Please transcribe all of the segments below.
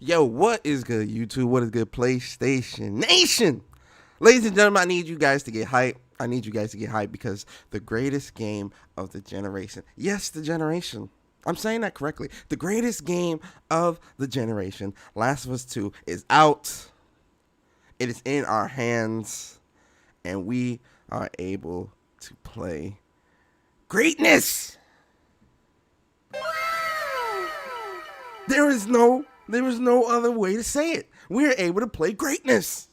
Yo, what is good, YouTube? What is good, PlayStation Nation? Ladies and gentlemen, I need you guys to get hype. I need you guys to get hype because the greatest game of the generation. Yes, the generation. I'm saying that correctly. The greatest game of the generation, Last of Us 2, is out. It is in our hands, and we are able to play greatness. There is no other way to say it. We're able to play greatness.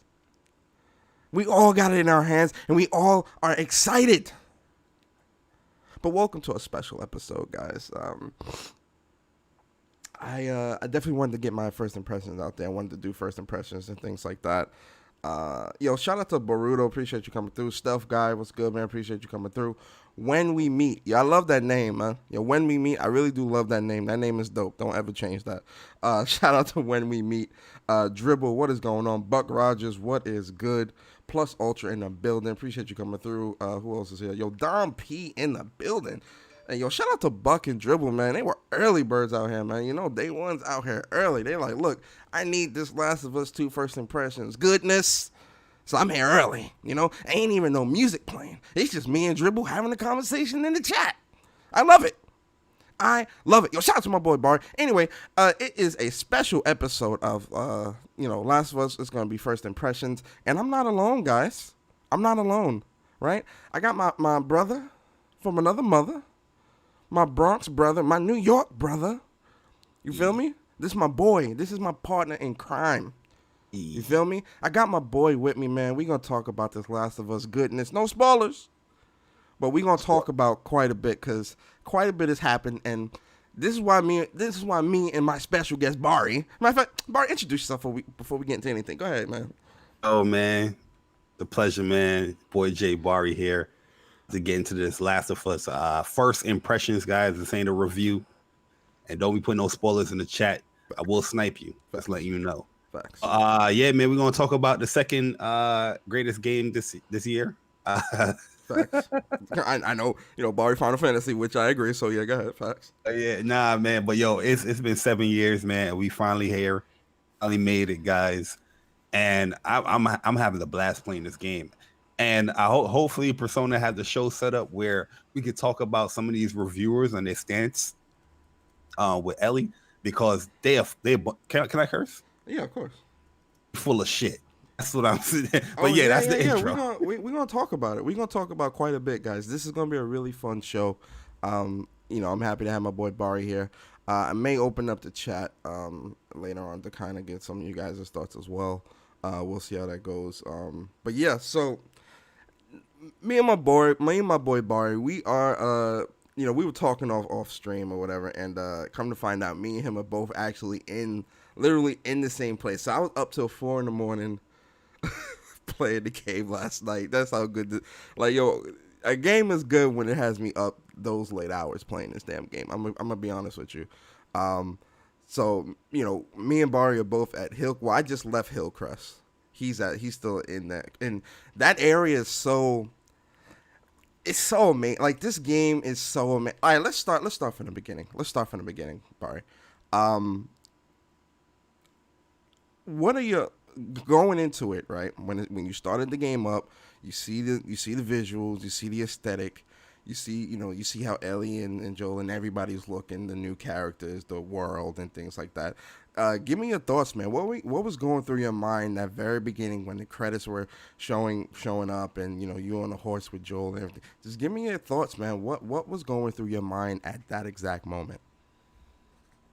We all got it in our hands, and we all are excited. But welcome to a special episode, guys. I definitely wanted to get my first impressions out there. I wanted to do first impressions and things like that. Shout out to Boruto. Appreciate you coming through. Stealth Guy, what's good, man? Appreciate you coming through. When We Meet. I love that name, man. When We Meet, I really do love that name. That name is dope. Don't ever change that. Shout out to When We Meet. Dribble, what is going on? Buck Rogers, what is good? Plus Ultra in the building. Appreciate you coming through. Who else is here? Dom P in the building. And shout out to Buck and Dribble, man. They were early birds out here, man. Day one's out here early. They're like, look, I need this Last of Us 2 first impressions. Goodness. So I'm here early, Ain't even no music playing. It's just me and Dribble having a conversation in the chat. I love it. I love it. Yo, shout out to my boy Barry. Anyway, it is a special episode of, Last of Us. It's going to be first impressions. And I'm not alone, guys. I'm not alone, right? I got my brother from another mother, my Bronx brother, my New York brother. You feel me? This is my boy. This is my partner in crime. You feel me? I got my boy with me, man. We going to talk about this Last of Us goodness. No spoilers. But we're going to talk about quite a bit because quite a bit has happened. And this is why me and my special guest, Barry. Matter of fact, Barry, introduce yourself before we get into anything. Go ahead, man. Oh, man. The pleasure, man. Boy J. Barry here to get into this Last of Us. First impressions, guys. This ain't a review. And don't be putting no spoilers in the chat. I will snipe you. Just letting you know. Facts. Yeah, man. We're going to talk about the second greatest game this year. Facts. I know, Barry Final Fantasy, which I agree. So yeah, go ahead. Facts. Yeah, nah, man. But yo, it's been 7 years, man. We finally here, finally made it, guys. And I'm having a blast playing this game. And I hopefully Persona has the show set up where we could talk about some of these reviewers and their stance with Ellie, because they can I curse? Yeah, of course. Full of shit. That's what I'm saying. But that's the intro. We're gonna talk about it. We're gonna talk about quite a bit, guys. This is gonna be a really fun show. I'm happy to have my boy Barry here. I may open up the chat later on to kind of get some of you guys' thoughts as well. We'll see how that goes. But yeah, so me and my boy Barry, we are we were talking off stream or whatever, and come to find out, me and him are both actually literally in the same place. So I was up till 4 in playing the game last night. That's how good a game is good when it has me up those late hours playing this damn game. I'm gonna be honest with you. So me and Barry are both at Hill. Well, I just left Hillcrest. He's still in that, and that area is so. It's so amazing. Like, this game is so amazing. All right, let's start from the beginning. Barry. What are your going into it, right? When you started the game up, you see the visuals, you see the aesthetic, you see how Ellie and Joel and everybody's looking, the new characters, the world, and things like that. Give me your thoughts, man. What was going through your mind that very beginning when the credits were showing up, and you on the horse with Joel and everything? Just give me your thoughts, man. What was going through your mind at that exact moment?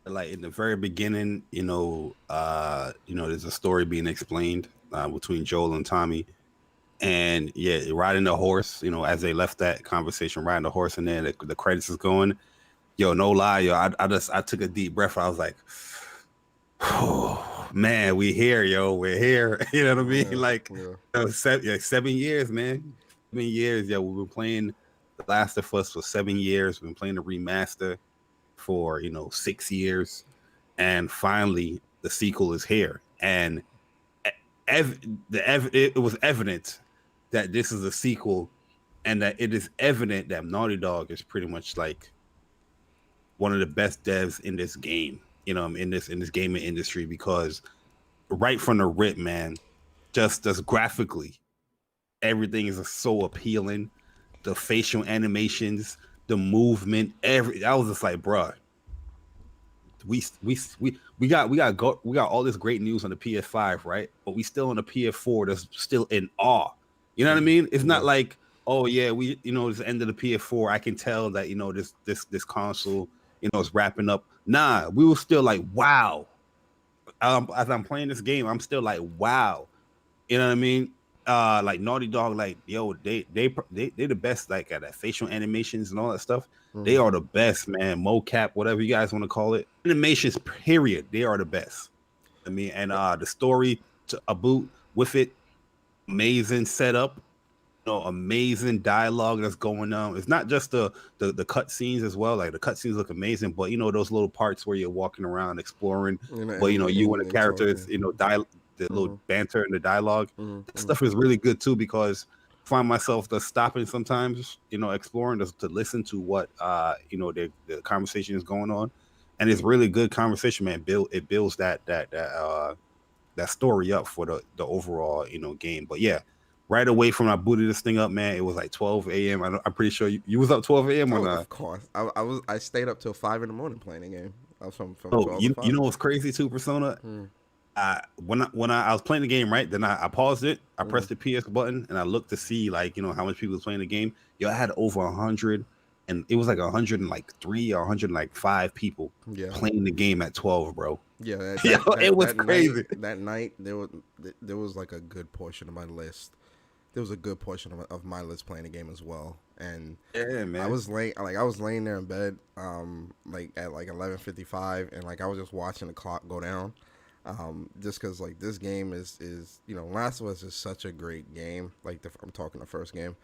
Like in the very beginning, there's a story being explained between Joel and Tommy, and riding the horse. As they left that conversation, riding the horse, and then the credits is going. Yo, no lie, yo, I took a deep breath. I was like, oh, man, we're here. You know what I mean? Yeah. 7 years, man. 7 years. Yeah, we've been playing The Last of Us for 7 years. We've been playing the remaster for 6 years, and finally the sequel is here. And it was evident that this is a sequel, and that it is evident that Naughty Dog is pretty much like one of the best devs in this game, in this gaming industry, because right from the rip, man, just graphically, everything is so appealing. The facial animations, the movement, I was just like, bruh, we got all this great news on the PS5, right? But we still on the PS4 that's still in awe. You know what I mean? It's not like, oh yeah, it's the end of the PS4. I can tell that this console is wrapping up. Nah, we were still like, wow. As I'm playing this game, I'm still like, wow. You know what I mean? Like Naughty Dog, like, yo, they the best, like at that facial animations and all that stuff. Mm-hmm. They are the best, man. Mocap, whatever you guys want to call it, animations, period. They are the best. I mean, and the story to boot with it, amazing setup, amazing dialogue that's going on. It's not just the cut scenes as well. Like the cut scenes look amazing, but those little parts where you're walking around exploring, but you and the characters, the little banter and the dialogue, that stuff is really good too, because I find myself just stopping sometimes, exploring just to listen to what the conversation is going on, and it's really good conversation, man. It builds that that story up for the overall game. But yeah, right away from I booted this thing up, man, it was like 12 a.m. I'm pretty sure you was up 12 a.m. or Oh, not. of course. I stayed up till 5 in the morning playing the game. I was from Oh, 12 to you 5. know what's crazy too, Persona? When I was playing the game, right? Then I paused it. I pressed the PS button and I looked to see like how much people was playing the game. Yo, I had over 100, and it was like 103 or 105 people Yeah. playing the game at 12, bro. Yeah, Yo, it was crazy. That night, there was like a good portion of my list. There was a good portion of my list playing the game as well, and Yeah, man. I was laying there in bed, like at like 11:55, and like I was just watching the clock go down, just because like this game is Last of Us is such a great game. Like I'm talking the first game,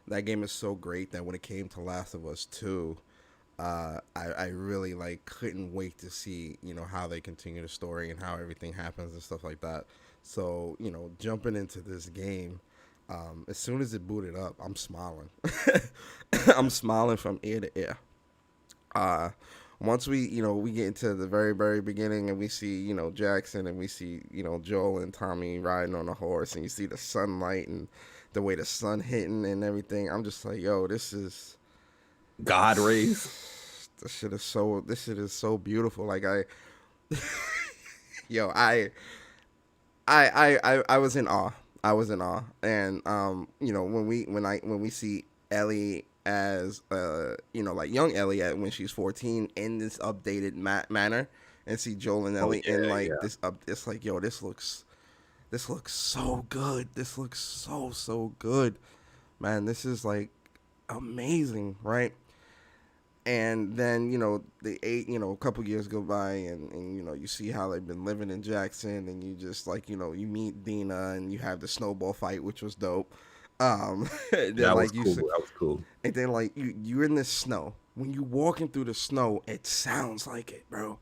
that game is so great that when it came to Last of Us 2. I really like couldn't wait to see how they continue the story and how everything happens and stuff like that. So jumping into this game, as soon as it booted up, I'm smiling. I'm smiling from ear to ear. Once we get into the very very beginning and we see Jackson and we see Joel and Tommy riding on a horse and you see the sunlight and the way the sun hitting and everything, I'm just like, yo, this is God rays. This shit is so beautiful. Like yo, I was in awe. I was in awe. And when we see Ellie as like young Ellie when she's 14 in this updated manner, and see Joel and Ellie in like this it's like, yo, this looks so good. This looks so good. Man, this is like amazing, right? And then a couple years go by, and you see how they've been living in Jackson, and you just like you meet Dina, and you have the snowball fight, which was dope. Then, That was cool. That was cool. And then like you're in the snow. When you walking through the snow, it sounds like it, bro.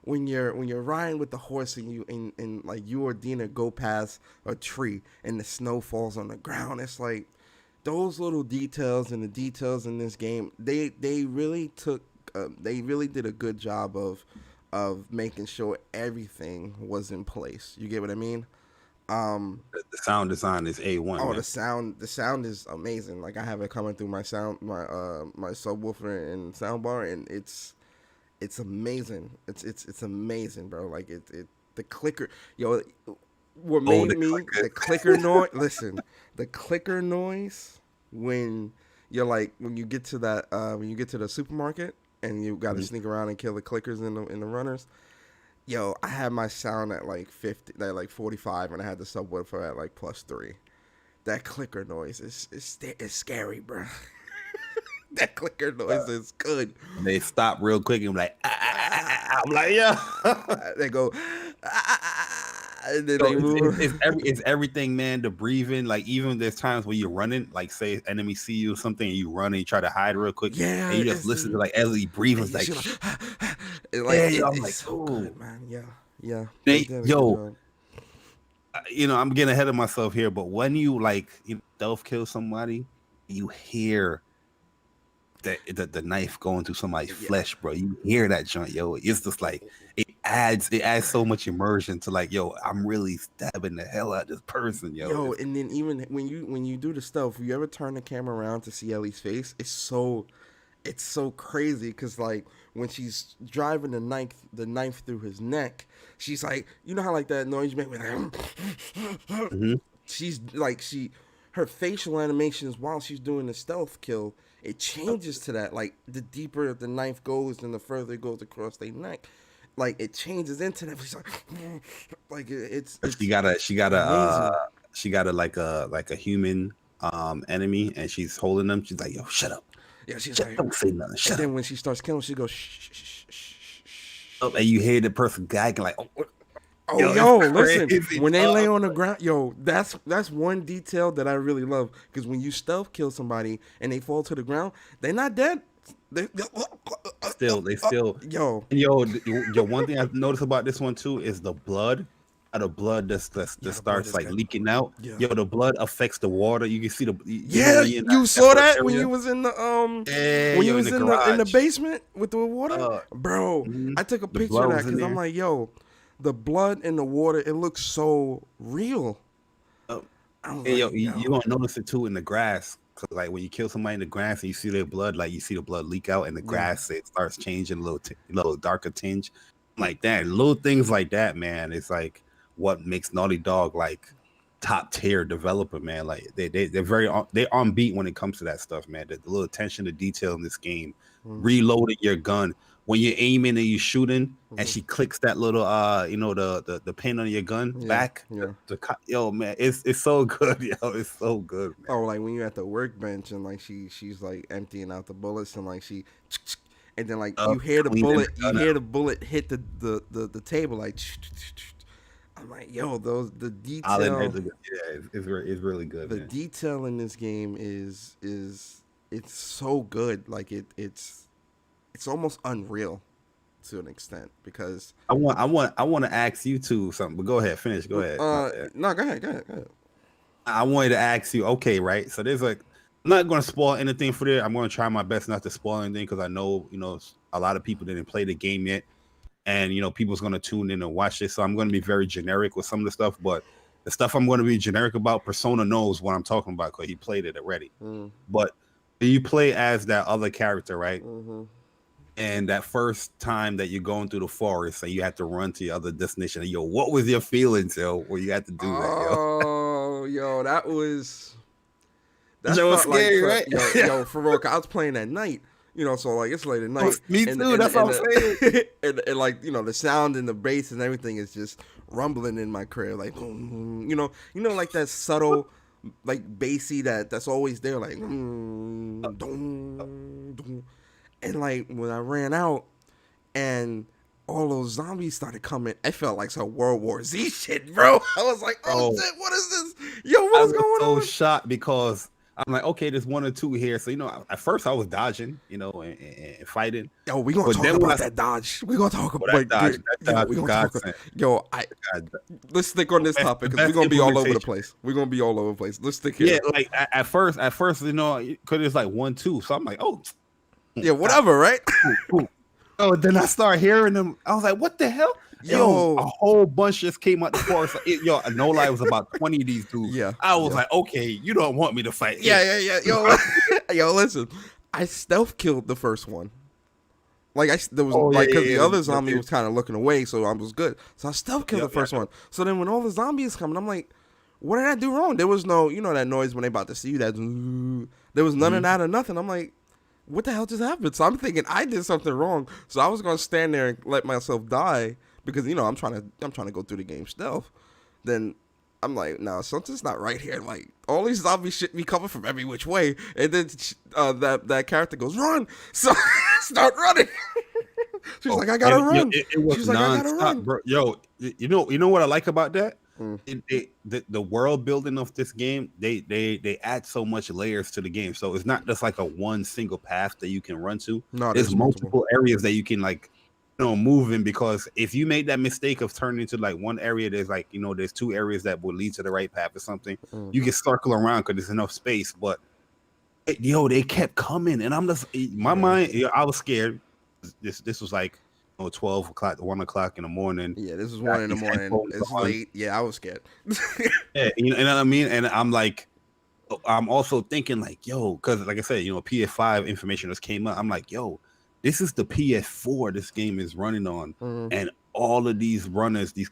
When you're riding with the horse and like you or Dina go past a tree and the snow falls on the ground, it's like those little details and the details in this game, they really did a good job of making sure everything was in place. You get what I mean? The sound design is A1. Oh, man. the sound is amazing. Like I have it coming through my subwoofer and soundbar, and it's amazing. It's amazing, bro. Like the clicker, yo. What made the clicker noise? Listen, the clicker noise when you get to that when you get to the supermarket and you got to sneak around and kill the clickers in the runners. Yo, I had my sound at like 50, at like 45, and I had the subwoofer at like +3. That clicker noise is scary, bro. That clicker noise is good. They stop real quick and I'm like, I'm like, yeah. They go, and then they move. It's everything, man. The breathing, like even there's times where you're running, like say enemy see you or something, and you run and you try to hide real quick. Yeah, and you just listen to like Ellie breathing, like, I'm like, so good, man. Yeah. I'm getting ahead of myself here, but when you like stealth kill somebody, you hear the knife going through somebody's flesh, bro. You hear that joint, yo. It's just like it adds so much immersion to like, yo, I'm really stabbing the hell out of this person, yo. Yo, and then even when you do the stuff, you ever turn the camera around to see Ellie's face? It's so crazy because like when she's driving the knife through his neck, she's like, you know how like that noise you make with her. She's like her facial animations while she's doing the stealth kill, it changes to that. Like the deeper the knife goes and the further it goes across their neck, like it changes into that. She's like it's she got a like a human enemy, and she's holding them. She's like, yo, shut up. Yeah, she's like, don't say nothing. Shut up. Then when she starts killing, she goes shh. And you hear the person gagging like, yo, listen. When they lay on the ground, yo, that's one detail that I really love, because when you stealth kill somebody and they fall to the ground, they're not dead. They still yo. One thing I've noticed about this one too is the blood. The blood that starts like leaking out. Yeah. Yo, the blood affects the water. You can see you saw that area when you was in the when you was in the basement with the water, bro. I took a picture of that because I'm like, yo, the blood in the water, it looks so real. Oh, I'm hey, yo, like, you yo, gonna notice it too in the grass. Cause like when you kill somebody in the grass and you see their blood, like you see the blood leak out in the yeah. grass, it starts changing a little darker tinge, like that. Little things like that, man. It's like what makes Naughty Dog like top tier developer, man. Like they're very they're on beat when it comes to that stuff, man. The little attention to detail in this game, Mm-hmm. reloading your gun when you're aiming and you're shooting, and Mm-hmm. she clicks that little the pin on your gun Yeah, back. yeah. Yo, man, it's so good, yo. It's so good, man. Oh, like when you're at the workbench and like she's like emptying out the bullets and like she, and then like you hear the Cleaning bullet, the you gun hear out. the bullet hit the table like. I'm like, yo, those the Island detail, Heads, yeah, it's really good, the man. detail in this game is it's so good. Like it's almost unreal to an extent because I want to ask you too something, but go ahead, finish. Go ahead. My bad. no, go ahead. I wanted to ask you, okay, right? So there's like, I'm not going to spoil anything for there. I'm going to try my best not to spoil anything because I know, a lot of people didn't play the game yet, and people's going to tune in and watch this. So I'm going to be very generic with some of the stuff, but the stuff I'm going to be generic about, Persona knows what I'm talking about because he played it already. Mm, But you play as that other character, right? mm-hmm. And that first time that you're going through the forest and you had to run to your other destination, yo, what was your feelings, yo, when you had to do that, yo? Oh, yo, that That was felt like scary, right? yo, for real. 'Cause I was playing at night, so like it's late at night. Me too. That's what I'm saying. And like the sound and the bass and everything is just rumbling in my crib, like like that subtle, like bassy that's always there, like and like when I ran out and all those zombies started coming, I felt like some World War Z shit, bro. I was like, oh shit, what is this? Yo, what I is was going so on? shocked because I'm like, okay, there's one or two here. So at first I was dodging, and fighting. Yo, we gonna But talk then when about that dodge. We gonna talk Well, about that dodge we was gonna talk. godsend. Yo, God, let's stick on this best- topic the because we're best gonna be all over the implementation. place. We're gonna be all over the place. Let's stick here. Yeah, like at first, because it's like 1-2. So I'm like, oh, Yeah, whatever, right? cool. Oh, then I start hearing them. I was like, what the hell? Yo. A whole bunch just came out the forest. No lie, it was about 20 of these dudes. Yeah, I was yeah. like, okay, you don't want me to fight. Yeah. Yo, yo, listen. I stealth killed the first one. Like there was because the other zombie was kind of looking away, so I was good. So I stealth killed the first one. So then when all the zombies coming, I'm like, what did I do wrong? There was no, that noise when they about to see you. There was none of that or nothing. I'm like, what the hell just happened? So I'm thinking I did something wrong. So I was gonna stand there and let myself die because I'm trying to go through the game stealth. Then I'm like, no, something's not right here. Like all these zombies shit be coming from every which way, and then that character goes run. So I start running. She's like, I gotta run. It was She's like, I gotta nonstop, run. bro. Yo, you know what I like about that? The world building of this game, they add so much layers to the game. So it's not just like a one single path that you can run to. No, there's multiple areas that you can move in, because if you made that mistake of turning into like one area, there's there's two areas that will lead to the right path or something. You can circle around because there's enough space. But they kept coming, and I'm just my mind. I was scared. This was like 12 o'clock, 1 o'clock in the morning. Yeah, this is 1 in the morning. It's late. Yeah, I was scared. Yeah, you know what I mean? And I'm also thinking like, yo, because like I said, PS5 information just came up. I'm like, yo, this is the PS4 this game is running on, and all of these runners, these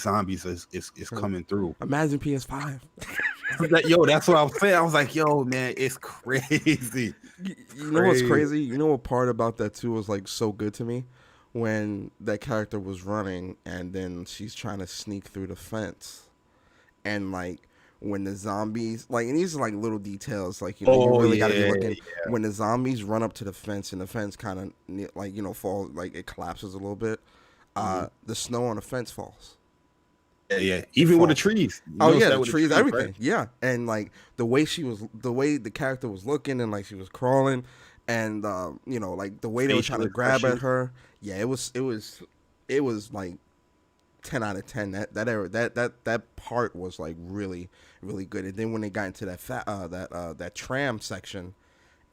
zombies is coming through. Imagine PS5. Yo, that's what I was saying. I was like, yo, man, it's crazy. You know what's crazy? You know what part about that too was like so good to me? When that character was running and then she's trying to sneak through the fence, and like when the zombies, like, and these are like little details, like you really gotta be looking. Yeah. When the zombies run up to the fence and the fence kind of like fall, like it collapses a little bit, the snow on the fence falls. Yeah, even with the trees. The trees, everything. Right? Yeah, and like the way the character was looking, and like she was crawling, and like the way they were trying to grab at her. Yeah, it was like 10 out of 10. That part was like really, really good. And then when they got into that tram section,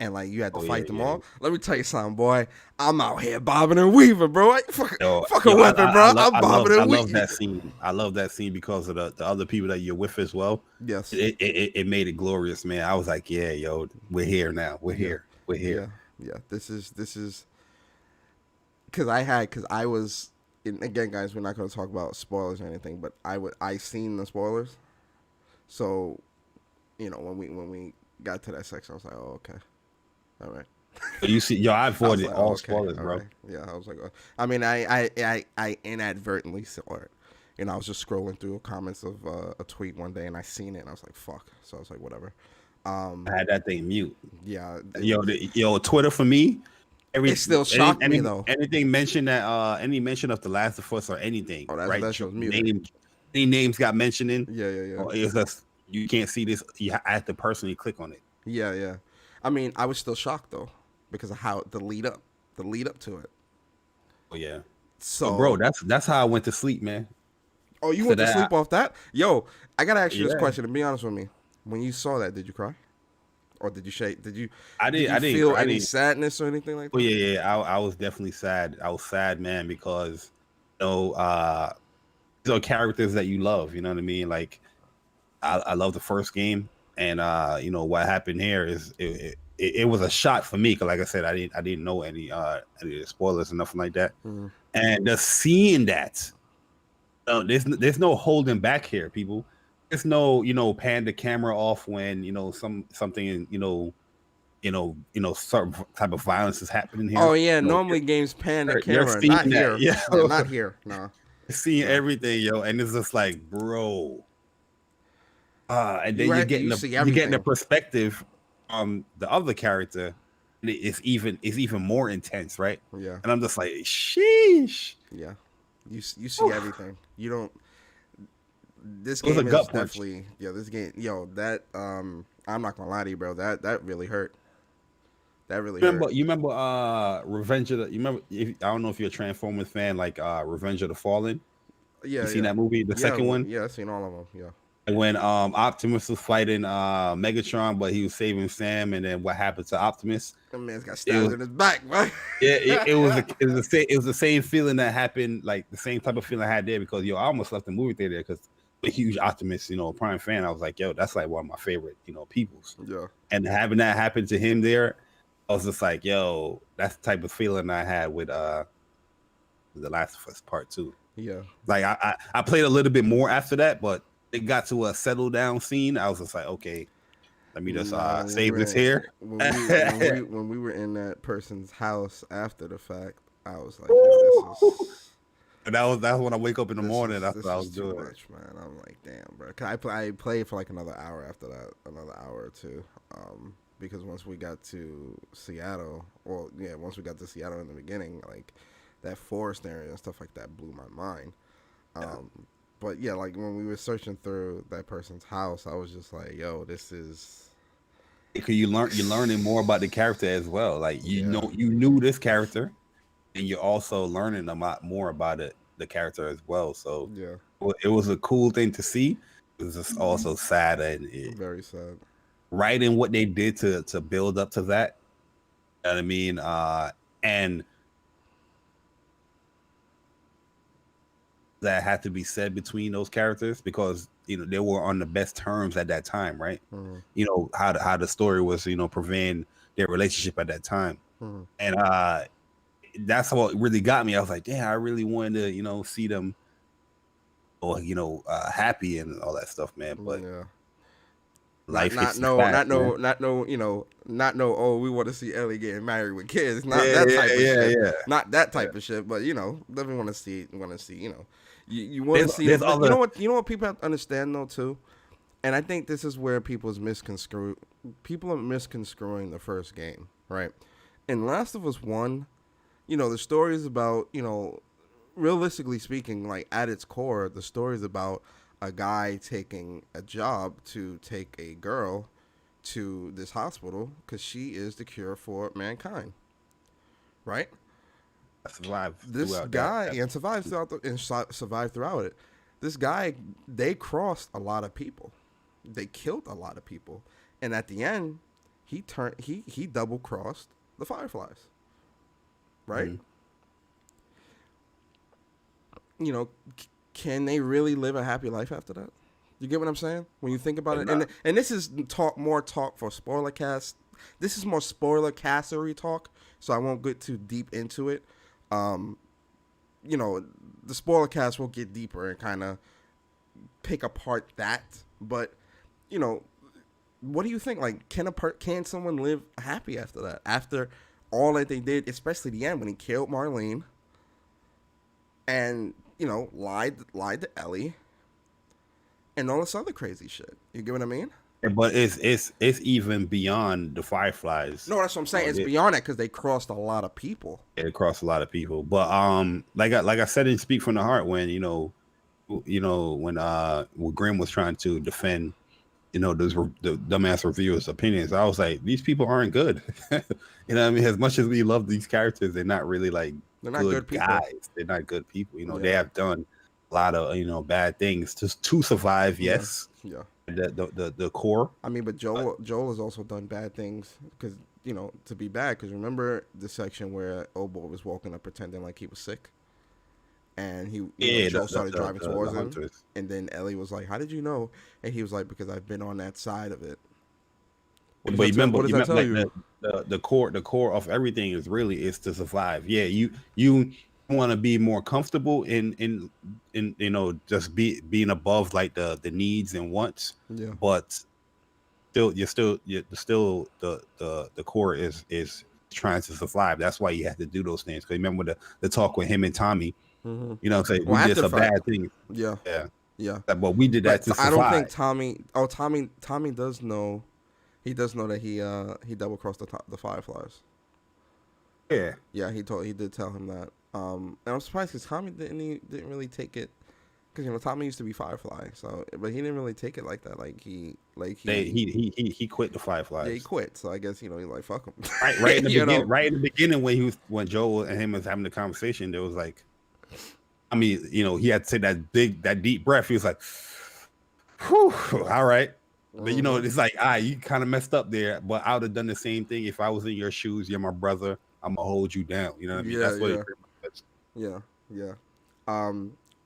and like you had to Oh fight yeah, them yeah. all. Let me tell you something, boy. I'm out here bobbing and weaving, bro. Fuck a Yo, weapon, bro. I'm bobbing I and love weaving. that scene. I love that scene because of the other people that you're with as well. Yes. It made it glorious, man. I was like, yeah, yo, we're here now. We're Yeah. here. We're Yeah. here. Yeah. This is because I was. And again, guys, we're not going to talk about spoilers or anything, but I seen the spoilers, so when we got to that section, I was like, oh, okay, all right. You see, yo, I I was avoided like, oh, all okay, spoilers, all bro. right. Yeah, I was like, I mean, I inadvertently saw it. I was just scrolling through comments of a tweet one day, and I seen it, and I was like, fuck. So I was like, whatever. I had that thing mute. Yeah, Yo, Twitter for me. it still shocked me though. Anything mentioned that any mention of The Last of Us or anything, Oh, right? that show's muted. Any names got mentioned in? Yeah. Or it's just you can't see this. I have to personally click on it. Yeah. I mean, I was still shocked though because of how the lead up to it. Oh yeah. So, bro, that's how I went to sleep, man. Oh, you went to sleep off that? Yo, I gotta ask you this Yeah. question. To be honest with me, when you saw that, did you cry, or did you shake? Did you? I didn't feel I any didn't- sadness or anything like that? Oh yeah. I was definitely sad. I was sad, man, because these are characters that you love. You know what I mean? Like I love the first game, and what happened here is it was a shot for me. Cause like I said, I didn't know any of the spoilers and nothing like that. Mm-hmm. And just seeing that, there's no holding back here, people. There's no pan the camera off when something certain type of violence is happening here. Oh yeah, normally games pan the you're camera, seeing not that, here. yeah. No, not here. No. Seeing everything, yo, and it's just like, bro. And then you're getting the perspective from the other character, and it's even more intense, right? Yeah. And I'm just like, sheesh. Yeah. You see everything. You don't. This game It was a is gut punch. definitely this game. That I'm not gonna lie to you, bro. That really hurt. That really hurt. You remember Revenge of the I don't know if you're a Transformers fan, like Revenge of the Fallen. Yeah. You seen that movie, the second one? Yeah, I've seen all of them. Yeah. And when Optimus was fighting Megatron, but he was saving Sam, and then what happened to Optimus? That man's got stabbed in his back, right? Yeah, it was the same feeling that happened, like the same type of feeling I had there, because I almost left the movie theater because I'm a huge Optimus, Prime fan. I was like, yo, that's like one of my favorite, peoples. Yeah. And having that happen to him there, I was just like, yo, that's the type of feeling I had with The Last of Us Part 2. Yeah. Like I played a little bit more after that, but it got to a settle down scene. I was just like, okay, let me just save this here. When we were in that person's house after the fact, I was like, yo, this is. And that's when I wake up in the morning. That's what I was too doing. much, man. I'm like, damn, bro. I played for like another hour after that, another hour or two. Because once we got to Seattle, once we got to Seattle in the beginning, like that forest area and stuff like that blew my mind. But yeah, like when we were searching through that person's house, I was just like, yo, this is. Because you're learning more about the character as well. Like you knew this character, and you're also learning a lot more about the character as well. So yeah, it was a cool thing to see. It was just also sad and very sad. Right in what they did to build up to that. You know what I mean? And that had to be said between those characters because they were on the best terms at that time, right? Mm-hmm. How the story was preventing their relationship at that time. Mm-hmm. And that's what really got me. I was like, damn, I really wanted to see them happy and all that stuff, man. But yeah. life not no, we want to see Ellie getting married with kids. Not that type of shit. Yeah. Not that type of shit. But definitely want to see. You want to see. You want to see. There's You know what people have to understand though too, and I think this is where people are misconstruing the first game, right? In Last of Us 1, the story is about realistically speaking, like at its core, the story is about a guy taking a job to take a girl to this hospital because she is the cure for mankind, right? Survived This guy and survived throughout it. This guy, they crossed a lot of people, they killed a lot of people, and at the end, he double crossed the Fireflies, right? Mhm. You know, can they really live a happy life after that? You get what I'm saying? When you think about They're it, not. and this is talk for spoiler cast. This is more spoiler castery talk, so I won't get too deep into it. Um, you know, the spoiler cast will get deeper and kind of pick apart that. But you know, what do you think? Like, can someone live happy after that? After all that they did, especially the end when he killed Marlene and lied to Ellie and all this other crazy shit. You get what I mean? But it's even beyond the Fireflies. No, that's what I'm saying. It's It, beyond that because they crossed a lot of people. it across a lot of people. But like I said in Speak from the Heart, when when Grimm was trying to defend the dumbass reviewers' opinions, I was like, these people aren't good. You know what I mean? As much as we love these characters, they're not really like They're not good good people. guys. They're not good people. They Yeah. have done a lot of bad things to survive. Yeah. Yes, Yeah. the core. I mean, but Joel has also done bad things because to be bad. Because remember the section where Obo was walking up pretending like he was sick, and Joel started driving towards him, hunters. and then Ellie was like, "How did you know?" And he was like, "Because I've been on that side of it." What But what does that tell like you? the core of everything is to survive. Yeah, you want to be more comfortable in just being above like the needs and wants, Yeah. but you're still the core is trying to survive. That's why you have to do those things. Because remember the talk with him and Tommy, Mm-hmm. say Well, we did after the some fact, bad things. yeah, Yeah, yeah. but we did that But to I don't think survive. Tommy. Oh, Tommy does know. He does know that he double crossed the Fireflies. Yeah. Yeah, he did tell him that. And I'm surprised because Tommy didn't really take it because Tommy used to be Firefly, so but he didn't really take it like that. He quit the Yeah, he Fireflies. quit. So I guess he's like fuck him. Right in the you beginning, know. right in the beginning when Joel and him was having the conversation, there was like, I mean, he had to take that deep breath. He was like, whew, all right. But Mm-hmm. it's like, you kind of messed up there. But I would have done the same thing if I was in your shoes. You're my brother. I'm gonna hold you down. You know what I mean? Yeah, That's what it yeah, pretty much was. yeah, yeah.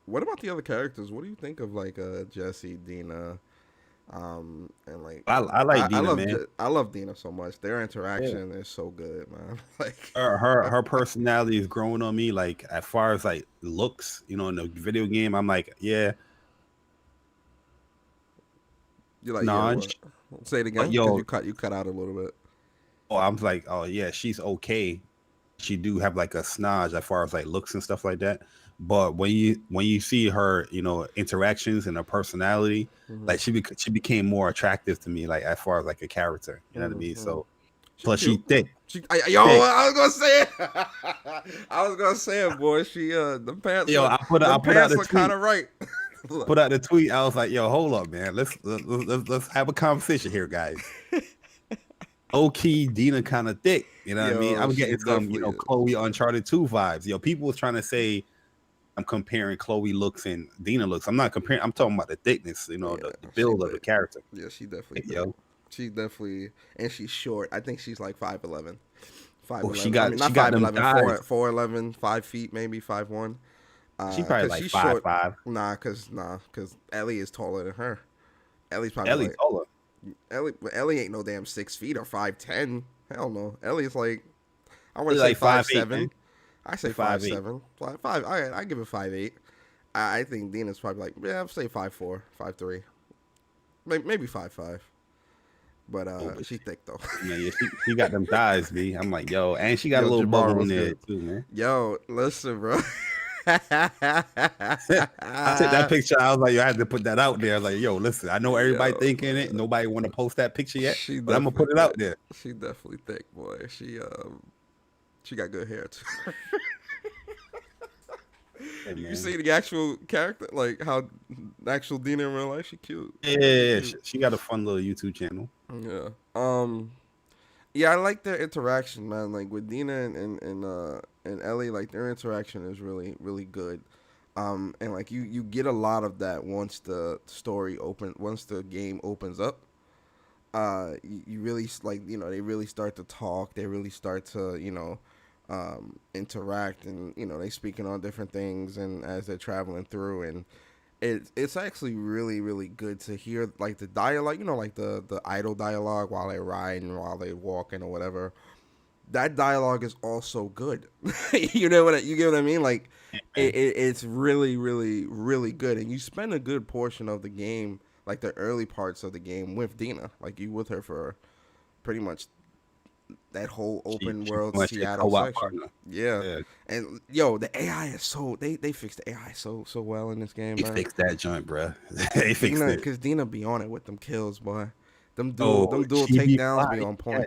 What about the other characters? What do you think of like Jesse, Dina, and like I like Dina, man. I love Dina so much. Their Yeah. interaction is so good, man. Like Her personality is growing on me. Like as far as like looks, in the video game, I'm like, yeah, you're like, yeah, Naj. what? Say it But again because yo, you cut out a little bit. I'm like, oh yeah, she's okay. She do have like a snodge as far as like looks and stuff like that. But when you see her, interactions and her personality, Mm-hmm. like she became more attractive to me, like as far as like a character. You know what I mean? Mm-hmm. So She plus she cute. thick, thick. I was gonna say it. I was gonna say it, boy. She Yo, I the put out pants the look kind tweet. of right. Put out the tweet. I was like, yo, hold up, man. Let's have a conversation here, guys. Key Dina kind of thick. You know what I mean? Yo, I'm she getting some, definitely is. Chloe Uncharted 2 vibes. People was trying to say I'm comparing Chloe looks and Dina looks. I'm not comparing. I'm talking about the thickness, Yeah, the she build of the thick. character. Yeah, she definitely Hey, thick. yo, She definitely, and she's short. I think she's like 5'11". oh, she 5'11". I mean, got not she got them 5'11", thighs. 4'11", 5 feet, maybe 5'1". She probably Cause like she's five short. five. Cause Ellie is taller than her. Ellie's probably Ellie like taller. Ellie ain't no damn 6 feet or 5'10". Hell no. Ellie's like I want Ellie to say like 5'8", 5'7". man. I say 5'8". 5'7". Five. I give it 5'8". I think Dina's probably like I'll say 5'4", 5'3", maybe 5'5". But Oh, but she thick though. man, yeah, she got them thighs, B. I'm like, yo, and she got a Yo, little Jabbar bubble in was there good. too, man. Yo, listen, bro. I took that picture. I was like, yo, I had to put that out there. I was like, yo, listen, I know everybody Yo, thinking it. Nobody want to post that picture yet, she but I'm gonna definitely put it thick. out there. She definitely thick, boy. She got good hair too. Hey, You man. see the actual character, like how actual Dina in real life? She cute. Yeah, Cute. she got a fun little YouTube channel. Yeah. Yeah, I like their interaction, man. Like with Dina and Ellie, like their interaction is really really good. And like you get a lot of that once the game opens up. you really like, they really start to talk. They really start to, interact, and they speaking on different things, and as they're traveling through, and it's actually really really good to hear like the dialogue, like the idle dialogue while they ride and while they walking or whatever. That dialogue is also good. You get what I mean? Like it's really really really good, and you spend a good portion of the game, like the early parts of the game, with Dina. Like you with her for pretty much that whole open world Seattle section. Partner. Yeah. And yo, the AI is so they fixed the AI so well in this game. They fixed that joint, bro. They fixed it because Dina be on it with them kills, boy. Them dual takedowns be on point.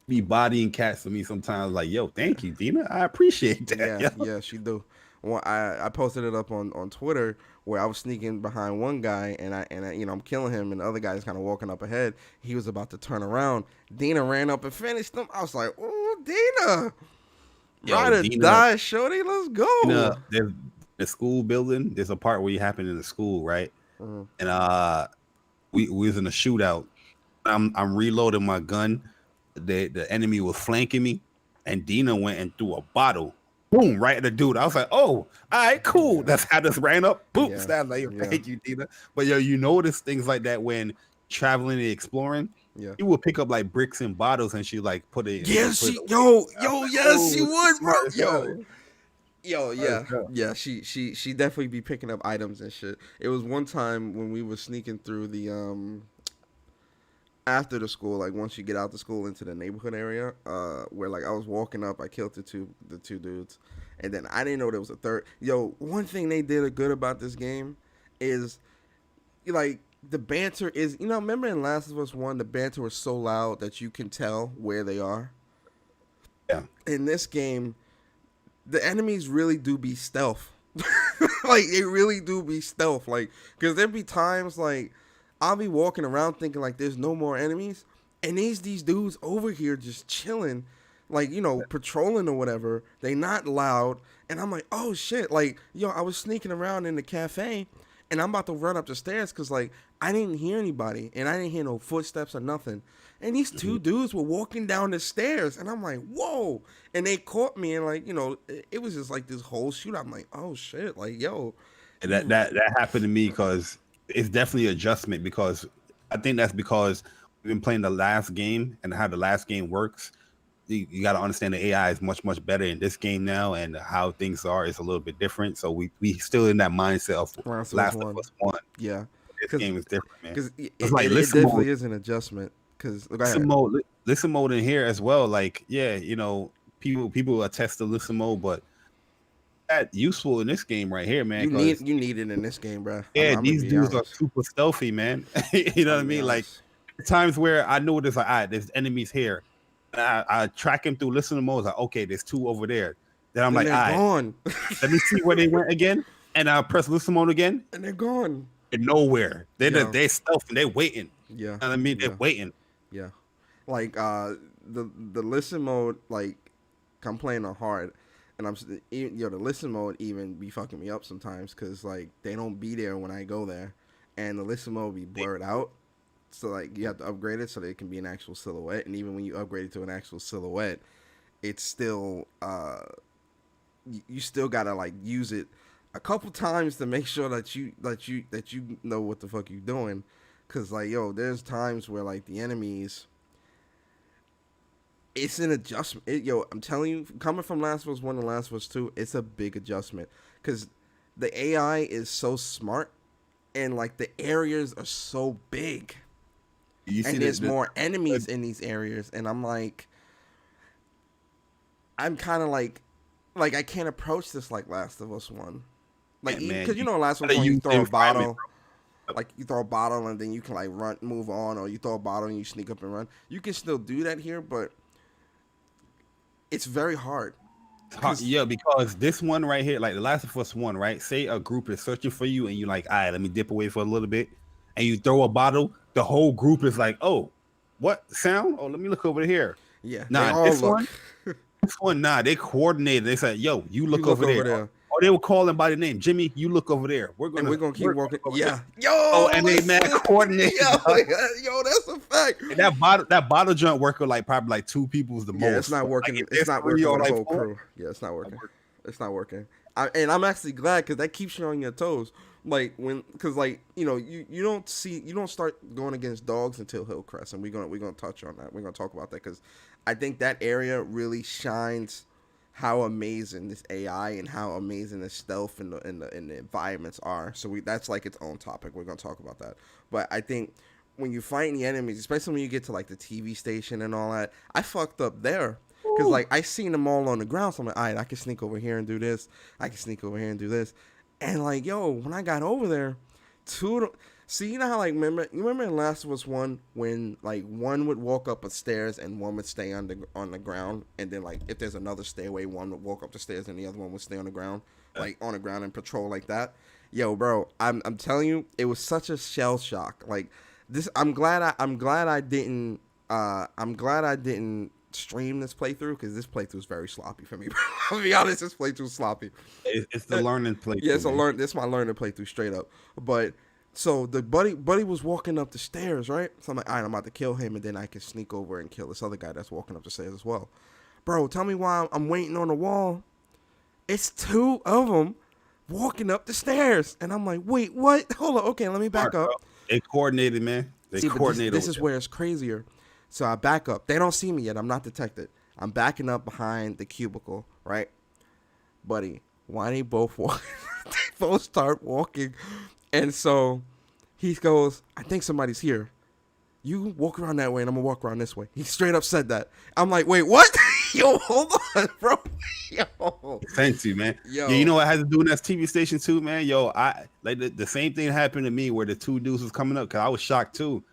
Be bodying cats to me sometimes. Like, yo, thank you, Dina. I appreciate that. Yeah, she do. Well, I posted it up on Twitter where I was sneaking behind one guy and I I'm killing him, and the other guy's kind of walking up ahead. He was about to turn around. Dina ran up and finished him. I was like, oh, Dina. Ride or die, shorty. Let's go. There's the school building. There's a part where you happen in the school, right? Mm-hmm. And we was in a shootout. I'm reloading my gun. The enemy was flanking me, and Dina went and threw a bottle. Boom, right at the dude. I was like, oh, all right, cool. That's how this ran up. Boom, stab like, thank you, Dina. But yo, you notice things like that when traveling and exploring. Yeah, you will pick up like bricks and bottles, and she like put it. Yes, she would, bro. Yeah. She definitely be picking up items and shit. It was one time when we were sneaking through the after the school, like once you get out the school into the neighborhood area, where like I was walking up, I killed the two dudes, and then I didn't know there was a third. Yo, one thing they did good about this game is like the banter is, remember in Last of Us 1, the banter was so loud that you can tell where they are. Yeah. In this game, the enemies really do be stealth. Like they really do be stealth. Like, because there be times like I'll be walking around thinking like there's no more enemies, and these dudes over here just chilling, like, patrolling or whatever. They not loud, and I'm like, oh shit, like, yo, I was sneaking around in the cafe, and I'm about to run up the stairs because like I didn't hear anybody, and I didn't hear no footsteps or nothing, and these two dudes were walking down the stairs, and I'm like, whoa, and they caught me, and like, it was just like this whole shoot. I'm like, oh shit, like, yo, and that happened to me because it's definitely an adjustment, because I think that's because we've been playing the last game and how the last game works. You got to understand the AI is much, much better in this game now, and how things are is a little bit different. So we still in that mindset of Last of Us 1. Yeah. This game is different, man. Because it definitely is an adjustment. Because listen mode in here as well. Like, yeah, people attest to listen mode, but that useful in this game right here, man. You need it in this game, bro. Yeah, these dudes are super stealthy, man. You know what I mean? Like times where I know there's like, all right, there's enemies here. I track him through listening mode. Like, okay, there's two over there. Then I'm like, all right, gone. Let me see where they went again. And I press listen mode again, and they're gone. And nowhere. They're stealth and they're waiting. Yeah, you know what I mean, they're waiting. Yeah, like the listen mode, like I'm playing on hard, and the listen mode even be fucking me up sometimes because like they don't be there when I go there, and the listen mode be blurred out. So like you have to upgrade it so that it can be an actual silhouette, and even when you upgrade it to an actual silhouette, it's still you still gotta like use it a couple times to make sure that you know what the fuck you doing, cause like there's times where like the enemies, it's an adjustment. I'm telling you, coming from Last of Us 1 to Last of Us 2, it's a big adjustment, cause the AI is so smart, and like the areas are so big. And there's more enemies in these areas, and I'm kind of like I can't approach this like Last of Us 1, like because Last of Us 1 you throw a bottle, like you throw a bottle and then you can like run, move on, or you throw a bottle and you sneak up and run. You can still do that here, but it's very hard. Yeah, because this one right here, like the Last of Us 1, right? Say a group is searching for you, and you like, all right, let me dip away for a little bit, and you throw a bottle. The whole group is like, oh, what sound? Oh, let me look over here. Yeah. Nah, this one, nah, they coordinated. They said, yo, you look over there. or they would call him by the name. Jimmy, you look over there. We're gonna keep walking. Yeah, there. Oh, and they man coordinated. Yo, that's a fact. And that bottle joint working like probably like 2 people is the most. It's not working. Like, it's not working with the like whole 4. crew. Yeah, it's not working. It's not working. And I'm actually glad because that keeps you on your toes. Like because like you don't start going against dogs until Hillcrest, and we're gonna touch on that. We're gonna talk about that because I think that area really shines how amazing this AI and how amazing the stealth and the environments are. So that's like its own topic. We're gonna talk about that. But I think when you fight the enemies, especially when you get to like the TV station and all that, I fucked up there. Because, like, I seen them all on the ground, so I'm like, all right, I can sneak over here and do this. I can sneak over here and do this. And, like, yo, when I got over there, see, you know how, like, you remember in Last of Us 1 when, like, one would walk up a stairs and one would stay on the ground? And then, like, if there's another stairway, one would walk up the stairs and the other one would stay on the ground? Like, on the ground and patrol like that? Yo, bro, I'm telling you, it was such a shell shock. Like, this, I'm glad I didn't stream this playthrough because this playthrough is very sloppy for me. I'll be honest, this playthrough is sloppy. It's the learning playthrough. Yeah, this is my learning playthrough straight up. But so the buddy was walking up the stairs, right? So I'm like, all right, I'm about to kill him, and then I can sneak over and kill this other guy that's walking up the stairs as well. Bro, tell me why I'm waiting on the wall. It's 2 of them walking up the stairs, and I'm like, wait, what? Hold on, okay, let me back up. They coordinated, man. They coordinated. This is where it's crazier. So I back up. They don't see me yet. I'm not detected. I'm backing up behind the cubicle, right? Buddy, why they both walk? They both start walking. And so he goes, I think somebody's here. You walk around that way and I'm going to walk around this way. He straight up said that. I'm like, wait, what? Yo, hold on, bro. Yo. Fancy, man. Yo. Yeah, you know what I had to do in that TV station too, man? Yo, I like the same thing happened to me where the 2 dudes was coming up because I was shocked too.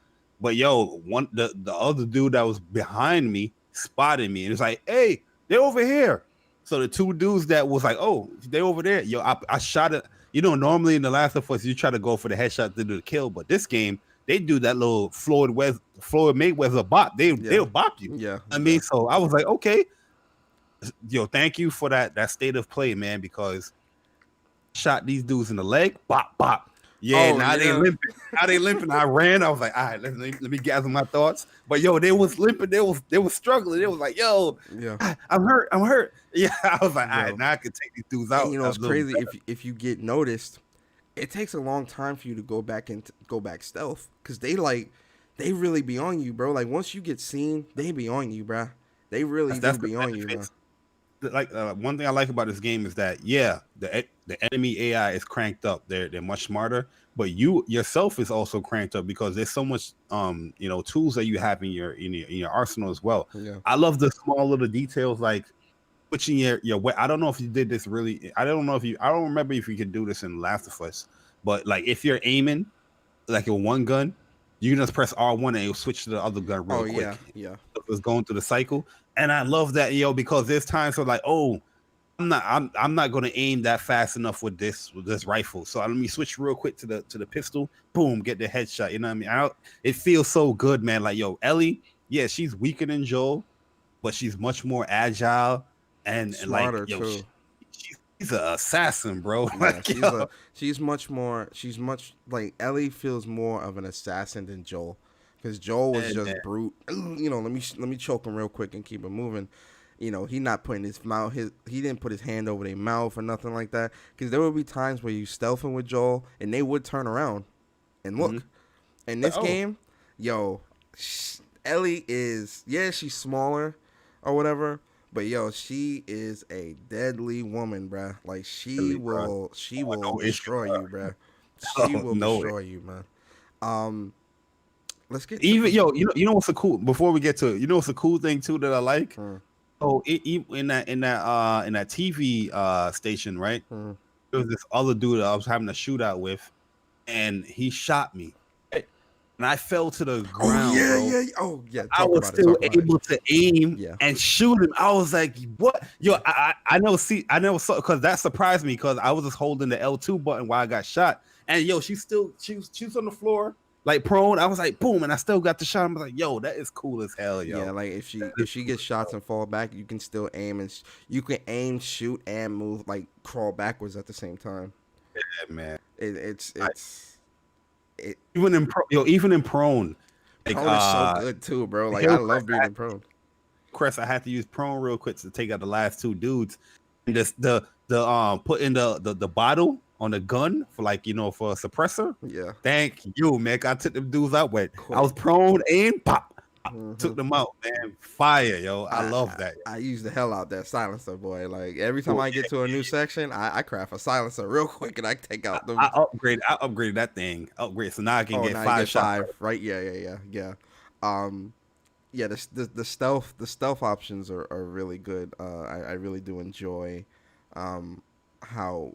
But yo, the other dude that was behind me spotted me and it's like, hey, they're over here. So the 2 dudes that was like, oh, they're over there. Yo, I shot it. You know, normally in The Last of Us, you try to go for the headshot to do the kill, but this game, they do that little Floyd Mayweather bop. They'll bop you. Yeah. I mean, so I was like, okay. Yo, thank you for that state of play, man, because I shot these dudes in the leg, bop, bop. Yeah, they limping. Now they limping. I ran. I was like, all right, let me gather my thoughts. But yo, they was limping. They was struggling. They was like, yo, yeah, I'm hurt. Yeah, I was like, all right, now I can take these dudes out. And, you know, it's crazy if you get noticed. It takes a long time for you to go back stealth because they really be on you, bro. Like once you get seen, they be on you, bro. They really do be on you, bro. Like one thing I like about this game is that the enemy AI is cranked up. They're much smarter, but you yourself is also cranked up because there's so much tools that you have in your arsenal as well. Yeah. I love the small little details like switching your I don't know if you did this really. I don't remember if you could do this in Last of Us, but like if you're aiming like a one gun, you can just press R1 and it'll switch to the other gun real quick. Yeah. It's going through the cycle. And I love that, because there's times where like, oh, I'm not gonna aim that fast enough with this rifle. So let me switch real quick to the pistol. Boom, get the headshot. You know what I mean? It feels so good, man. Like, yo, Ellie, yeah, she's weaker than Joel, but she's much more agile and smarter like, yo, too. She's an assassin, bro. Yeah, like, she's much like Ellie feels more of an assassin than Joel. Because Joel was just brute. Let me choke him real quick and keep it moving. He not putting his mouth. He didn't put his hand over their mouth or nothing like that. Because there would be times where you stealthing with Joel and they would turn around and look. Mm-hmm. In this game, Ellie is she's smaller or whatever, but she is a deadly woman, bruh. Like she will destroy you, bruh. She will destroy you, man. Let's get you know what's a cool before we get to it, what's a cool thing too that I like? Oh, in that TV station, right? There was this other dude that I was having a shootout with, and he shot me, and I fell to the ground. I was still able to aim and shoot him. I was like, what? Yo, I never saw because that surprised me because I was just holding the L2 button while I got shot, and she was on the floor. Like prone, I was like, boom, and I still got the shot. I'm like, yo, that is cool as hell, Yeah, yo. like if she gets shots and fall back, you can still aim and you can aim, shoot, and move, like crawl backwards at the same time. Yeah, man. It, it's I, it's it. even in prone, like Prone is so good too, bro. Like I love being in prone. Chris, I had to use prone real quick to take out the last two dudes. And this the putting the bottle on the gun for like for a suppressor. Yeah, Thank you, man. I took them dudes out with. I was quick. prone and pop. Hmm. Took them out, man. Fire, yo. I love that. I use the hell out that silencer, boy. Like every time Oh, I get to a new section, I craft a silencer real quick and I take out them. I upgraded that thing. Upgrade. So now I can get Now you 5 get shots. 5, right? Yeah. Um, yeah. The stealth options are really good. I really do enjoy, how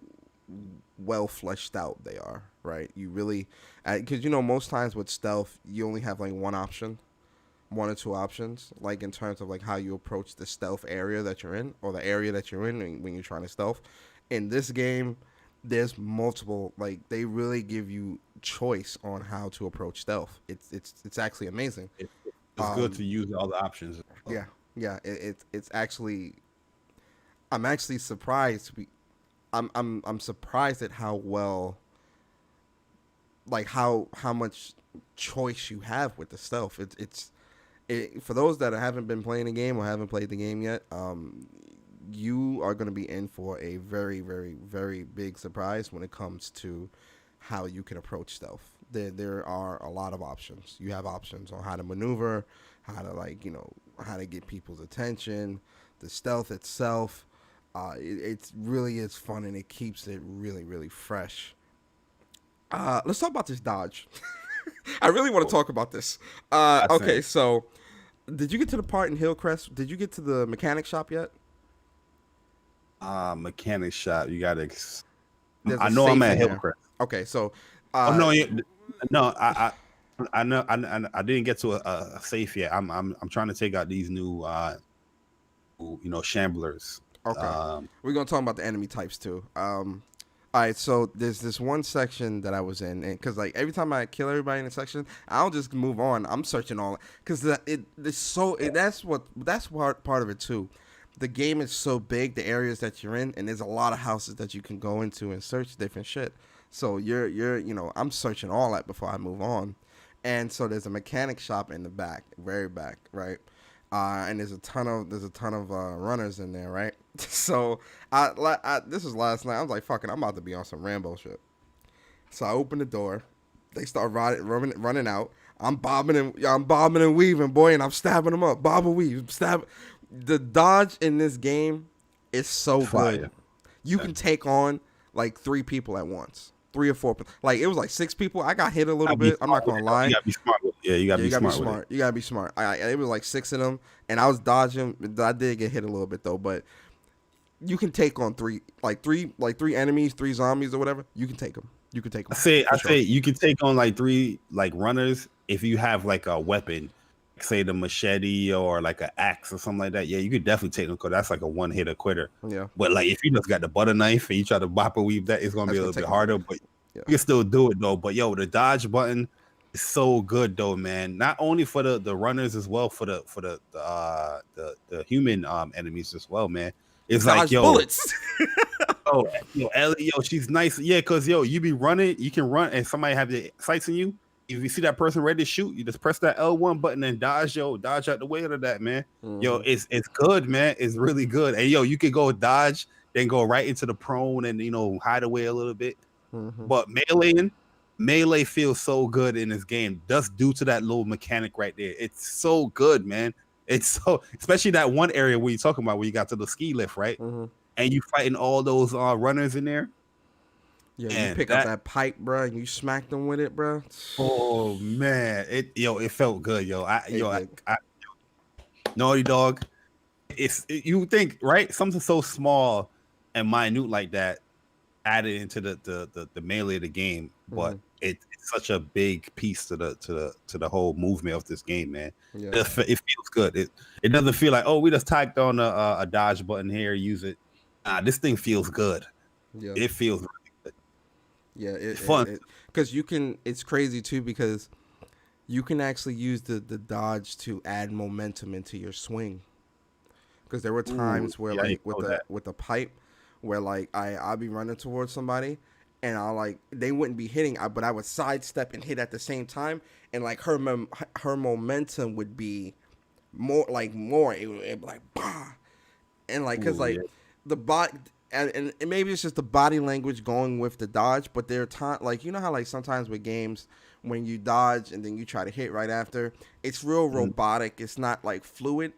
well fleshed out they are. Right? You really, because most times with stealth you only have like one or two options, like in terms of like how you approach the stealth area that you're in, or the area that you're in when you're trying to stealth. In this game, there's multiple. Like they really give you choice on how to approach stealth. It's actually amazing. It's good to use all the options. Yeah. It's actually. I'm actually surprised. I'm surprised at how well. Like how much choice you have with the stealth. For those that haven't been playing the game or haven't played the game yet, you are going to be in for a very, very, very big surprise when it comes to how you can approach stealth. There are a lot of options. You have options on how to maneuver, how to how to get people's attention, the stealth itself. It really is fun and it keeps it really, really fresh. Let's talk about this dodge. I really want to talk about this. Okay, so did you get to the part in Hillcrest? Did you get to the mechanic shop yet? Mechanic shop. You gotta. There's I a know I'm safe at in there. Hillcrest. Okay, so Oh no, no. I know. I didn't get to a safe yet. I'm trying to take out these new shamblers. okay, we're gonna talk about the enemy types too. All right, so there's this one section that I was in, and because like every time I kill everybody in a section, I don't just move on. I'm searching all because that's part of it too. The game is so big, the areas that you're in, and there's a lot of houses that you can go into and search different shit. So you're I'm searching all that before I move on, and so there's a mechanic shop in the back, very back, right? And there's a ton of runners in there, right? So this was last night. I was like, "Fucking, I'm about to be on some Rambo shit." So I open the door. They start running out. I'm bobbing and weaving, boy, and I'm stabbing them up. Bob and weave, stab. The dodge in this game is so Fire. good. You can take on like 3 people at once. 3 or 4. Like it was like 6 people. I got hit a little bit. I'm not gonna lie. You gotta be smart. You gotta be smart. You gotta be smart. It was like 6 of them, and I was dodging. I did get hit a little bit though, but you can take on 3 enemies, 3 zombies or whatever. You can take them. I say you can take on like 3 like runners if you have like a weapon, say the machete or like an axe or something like that. Yeah, you could definitely take them because that's like a one-hitter quitter. Yeah. But like if you just got the butter knife and you try to bop and weave, that it's gonna be a little bit harder. But yeah, you can still do it though. But yo, the dodge button is so good though, man. Not only for the runners as well, for the human enemies as well, man. It's dodge like yo, bullets. Ellie, she's nice. Yeah, cause you be running, you can run, and somebody have the sights on you. If you see that person ready to shoot, you just press that L1 button and dodge out the way of that, man. Mm-hmm. Yo, it's good, man. It's really good. And yo, you can go dodge, then go right into the prone and hide away a little bit. Mm-hmm. But melee feels so good in this game, just due to that little mechanic right there. It's so good, man. It's so, especially that one area where you're talking about where you got to the ski lift, right? Mm-hmm. And you fighting all those runners in there. Yeah, man, you pick up that pipe, bro, and you smack them with it, bro. Oh man, it felt good, yo. Naughty Dog. You think right? Something so small and minute like that added into the melee of the game, but it's such a big piece to the whole movement of this game, man. Yeah. It feels good. It doesn't feel like, oh, we just typed on a dodge button here, use it. This thing feels good. Yeah, it feels really good. Yeah, It's fun. because you can. It's crazy too because you can actually use the dodge to add momentum into your swing. Because there were Ooh, times where yeah, I like didn't know that. with a pipe, where like I'll be running towards somebody, and I'll like they wouldn't be hitting, but I would sidestep and hit at the same time, and like her momentum would be more. It'd be like bah, and like because Ooh, like yeah. the bot and maybe it's just the body language going with the dodge, but there are time like you know how like sometimes with games when you dodge and then you try to hit right after, it's real Mhm. robotic. It's not like fluid.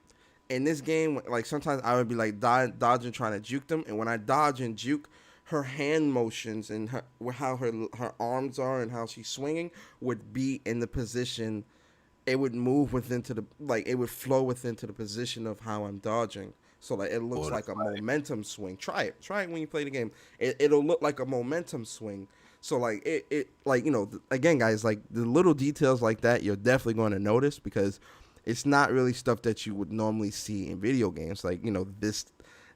In this game, like sometimes I would be like dodging trying to juke them, and when I dodge and juke, her hand motions and how her arms are and how she's swinging would be in the position. It would move within to the like it would flow within to the position of how I'm dodging. So like it looks Oh, like that's a right. momentum swing. Try it when you play the game. It'll look like a momentum swing. So like it like again guys, like the little details like that you're definitely going to notice because it's not really stuff that you would normally see in video games. Like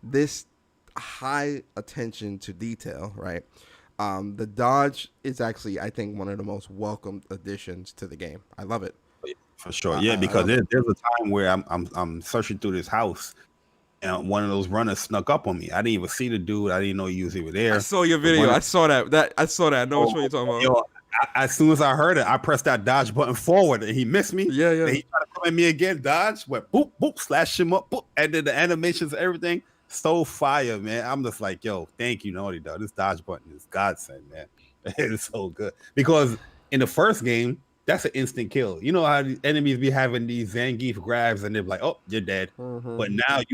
this high attention to detail, right? The dodge is actually I think one of the most welcomed additions to the game. I love it. For sure. I, Yeah, I, I because love it. there's a time where I'm searching through this house and one of those runners snuck up on me. I didn't even see the dude. I didn't know he was even I there. saw your The video. runner, I saw that. I saw that. I know which oh, one you're talking about. yo, as soon as I heard it, I pressed that dodge button forward and he missed me. Yeah, Then yeah. he tried to come at me again, dodge, went boop, boop, slash him up, boop, and then the animations, everything, so fire, man. I'm just like, yo, thank you, Naughty Dog. This dodge button is godsend, man. It is so good. Because in the first game, that's an instant kill. You know how the enemies be having these Zangief grabs and they're like, oh, you're dead. Mm-hmm. But now if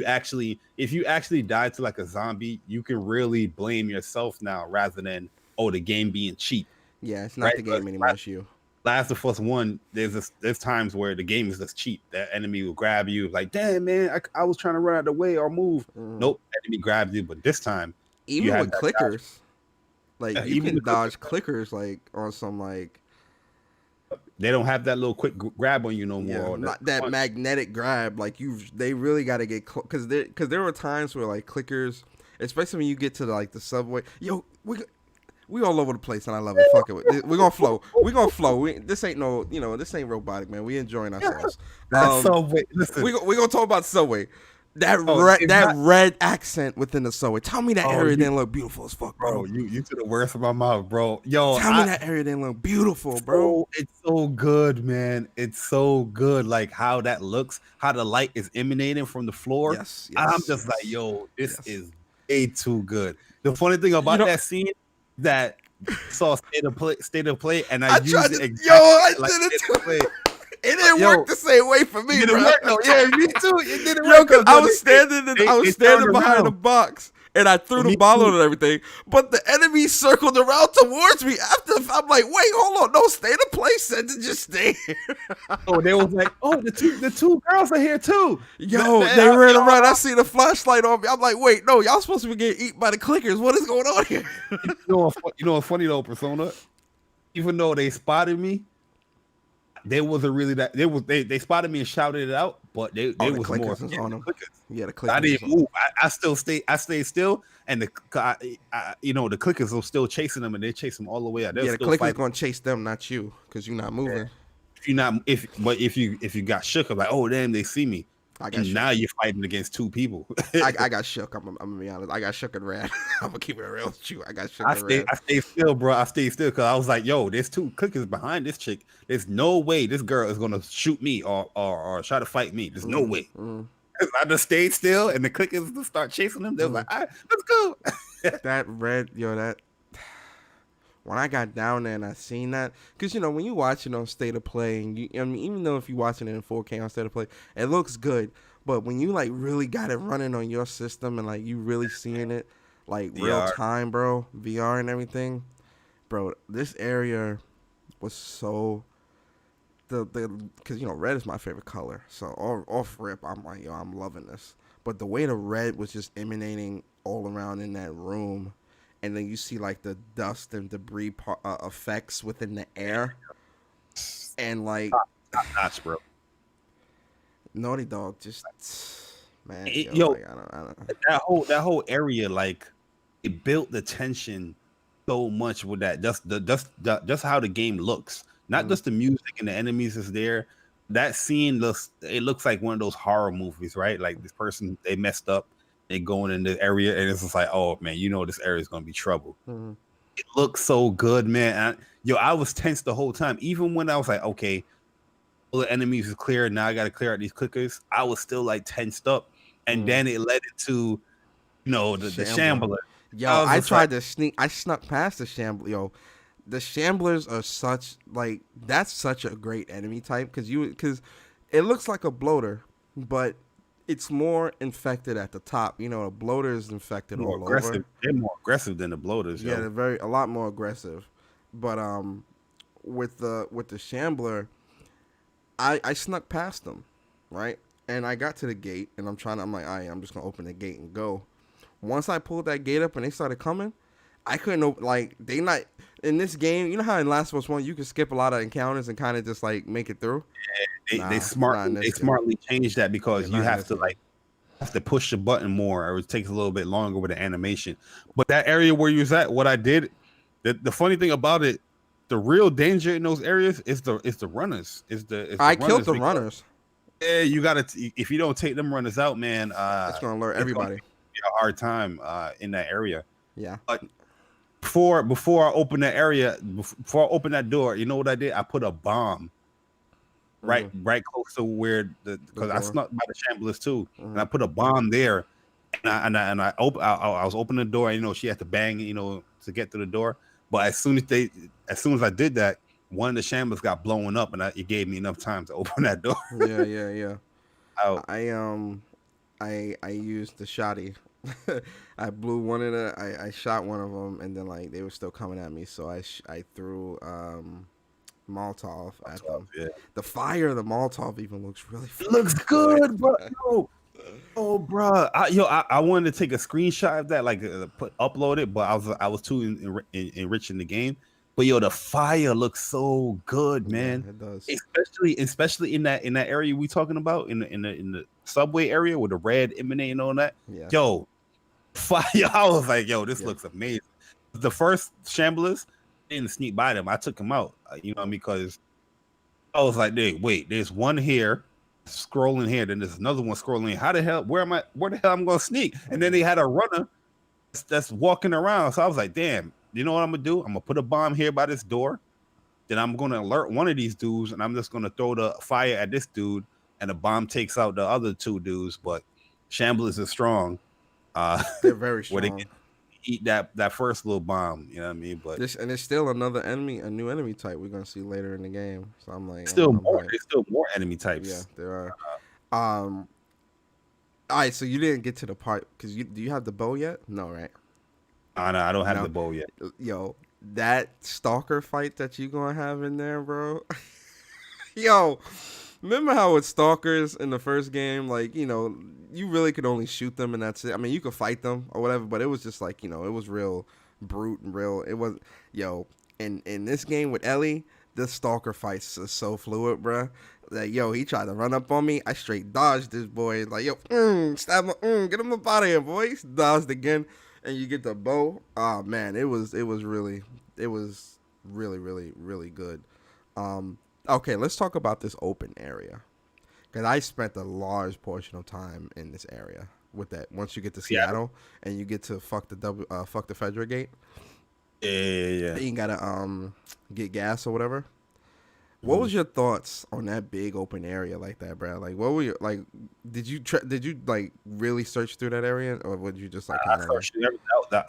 you actually die to like a zombie, you can really blame yourself now rather than, oh, the game being cheap, Yeah, it's not right? the Because game anymore. It's you. Last of Us 1, there's times where the game is just cheap. That enemy will grab you, like, damn, man, I was trying to run out of the way or move. Mm. Nope, enemy grabs you. But this time, you Even have with that clickers, like dodge. you Even can the clickers, dodge clickers like on some like they don't have that little quick grab on you no more. yeah, Or not the that punch. magnetic grab. Like they really got to get because there were times where like clickers, especially when you get to like the subway. Yo, we all over the place and I love it. Fuck it, we're gonna flow. We're gonna flow. This ain't no this ain't robotic, man. We enjoying ourselves. That's Um, so. Listen, we gonna talk about Subway. oh, it's That not. red accent within the Subway. Tell me that Oh, area didn't look beautiful as fuck, bro, bro. you to the worst of my mouth, bro. Yo, Tell me that area didn't look beautiful, bro. it's so good, man. It's so good. Like how that looks, how the light is emanating from the floor. Yes, I'm yes, just like, yes, yo, this yes. is way too good. The funny thing You about know, that scene that saw state of play, and I I used tried it to, yo, exactly I like did it state of play. too. It didn't Yo, work the same way for me, it didn't bro. work though. Yeah, me too. It didn't Yo, work cause because I was standing, they, I was they turned standing behind the around. box, and I threw For the me ball too. on and everything. But the enemy circled around towards me. After I'm like, wait, hold on, no, stay the place said to just stay. Oh, they was like, oh, the two girls are here too. Yo, they ran around. I see the flashlight on me. I'm like, wait, no, y'all supposed to be getting eaten by the clickers. What is going on here? you know what's funny though, Persona? Even though they spotted me, they wasn't really that. They spotted me and shouted it out, but Oh, they the was more clickers is getting on the them. clickers. Yeah, the I clickers is didn't on them. move. I stayed still, and the the clickers were still chasing them, and they chased them all the way out. They're Yeah, the still clickers fighting. gonna chase them, not you, because you're not moving. If you're not, if you got shook, I'm like, oh damn, they see me, I got and shook. now you're fighting against two people. I got shook. I'm gonna be honest. I got shook and ran. I'm gonna keep it real with you. I got shook and ran. I stayed still, bro. I stayed still because I was like, yo, there's two clickers behind this chick. There's no way this girl is gonna shoot me or try to fight me. There's no way. I just stayed still, and the clickers just start chasing them. They was like, all right, let's go. That red, that when I got down there and I seen that, because when you watch it on State of Play, and I mean, even though if you're watching it in 4K on State of Play, it looks good. But when you like really got it running on your system and like you really seeing it like real VR. time, bro, VR and everything, bro, this area was so the because red is my favorite color, so off rip I'm like, yo, I'm loving this. But the way the red was just emanating all around in that room, and then you see like the dust and debris effects within the air, and like Top notch, bro. Naughty Dog just man, Yo, like, I don't that whole area, like it built the tension so much with that. Just how the game looks, not Mm, just the music and the enemies is there. That scene looks like one of those horror movies, right? Like this person they messed up, they going in the area, and it's just like, oh man, you know this area is gonna be trouble. mm, It looks so good, man. I was tense the whole time, even when I was like, okay, all the enemies is clear. Now I got to clear out these clickers. I was still like tensed up, and mm. then it led into the Shambler. shambler. Yo, I was I just like, tried to sneak. I snuck past the shambler. Yo, the shamblers are such like that's such a great enemy type because it looks like a bloater, but it's more infected at the top. You know, a bloater is infected more all aggressive. over. They're more aggressive than the bloaters, Yeah, yo. they're a lot more aggressive. But with the shambler, I snuck past them, right? And I got to the gate, and I'm like, all right, I'm just gonna open the gate and go. Once I pulled that gate up and they started coming, I couldn't open. Like they not in this game. You know how in Last of Us 1 you can skip a lot of encounters and kind of just like make it through. They Not in smartly they this game. smartly changed that Yeah, because you not in have this to game. push the button more, or it takes a little bit longer with the animation. But that area where you was at, what I did, the funny thing about it, the real danger in those areas is the runners, is the I killed runners the because runners. yeah, you gotta if you don't take them runners out, man, It's gonna alert it's gonna everybody. be a hard time in that area. Yeah. But before I open that area, before I open that door, you know what I did? I put a bomb Hmm. right close to where The because I door. snuck by the Chambliss too, and Hmm. I put a bomb there, I was opening the door. She had to bang, to get to the door. But as soon as I did that, one of the Chambliss got blown up, and it gave me enough time to open that door Yeah, yeah, yeah. out. I used the shotty. I blew one of the. I shot one of them, and then like they were still coming at me, so I threw Molotov at them. Yeah, The fire of the Molotov even looks really it looks fucking good. good, bro. Yo, oh, bro. I wanted to take a screenshot of that, like upload it, but I was too enriching the game. But yo, the fire looks so good, Yeah, man. it does. Especially in that area we talking about in the subway area with the red emanating and all that. Yeah, Yo, fire! I was like, yo, this yeah. looks amazing. The first Shamblers didn't sneak by them. I took them out. You know what I mean? Because I was like, hey, wait, there's one here scrolling here, then there's another one scrolling here. How the hell, where the hell I'm gonna sneak? And then they had a runner that's walking around. So I was like, damn, you know what I'm gonna do? I'm gonna put a bomb here by this door. Then I'm gonna alert one of these dudes, and I'm just gonna throw the fire at this dude, and the bomb takes out the other two dudes. But Shamblers is strong. Uh They're very where they strong. can eat that first little bomb, you know what I mean? But There's still another enemy, a new enemy type we're gonna see later in the game. So I'm like, still I'm more, hyped. there's still more enemy Yeah, types. there are. Um, all right, so you didn't get to the part because do you have the bow yet? No, right? No, I don't have No. the bow yet. Yo, that stalker fight that you gonna have in there, bro. Yo, remember how with stalkers in the first game, like you really could only shoot them and that's it. I mean, you could fight them or whatever, but it was just like it was real brute and real. It was yo, in this game with Ellie, the stalker fights is so fluid, bruh. Like yo, he tried to run up on me. I straight dodged this boy. Like yo, stab him, get him up out of here, boy. He dodged again, and you get the bow. Oh man, it was really really really good. Okay, let's talk about this open area because I spent a large portion of time in this area with that. Once you get to Yeah, Seattle and you get to fuck the Federal Gate, yeah. you gotta get gas or whatever. What Mhm. was your thoughts on that big open area like that, bro? Like, what were you like? Did you like really search through that area, or would you just like I kind of? searched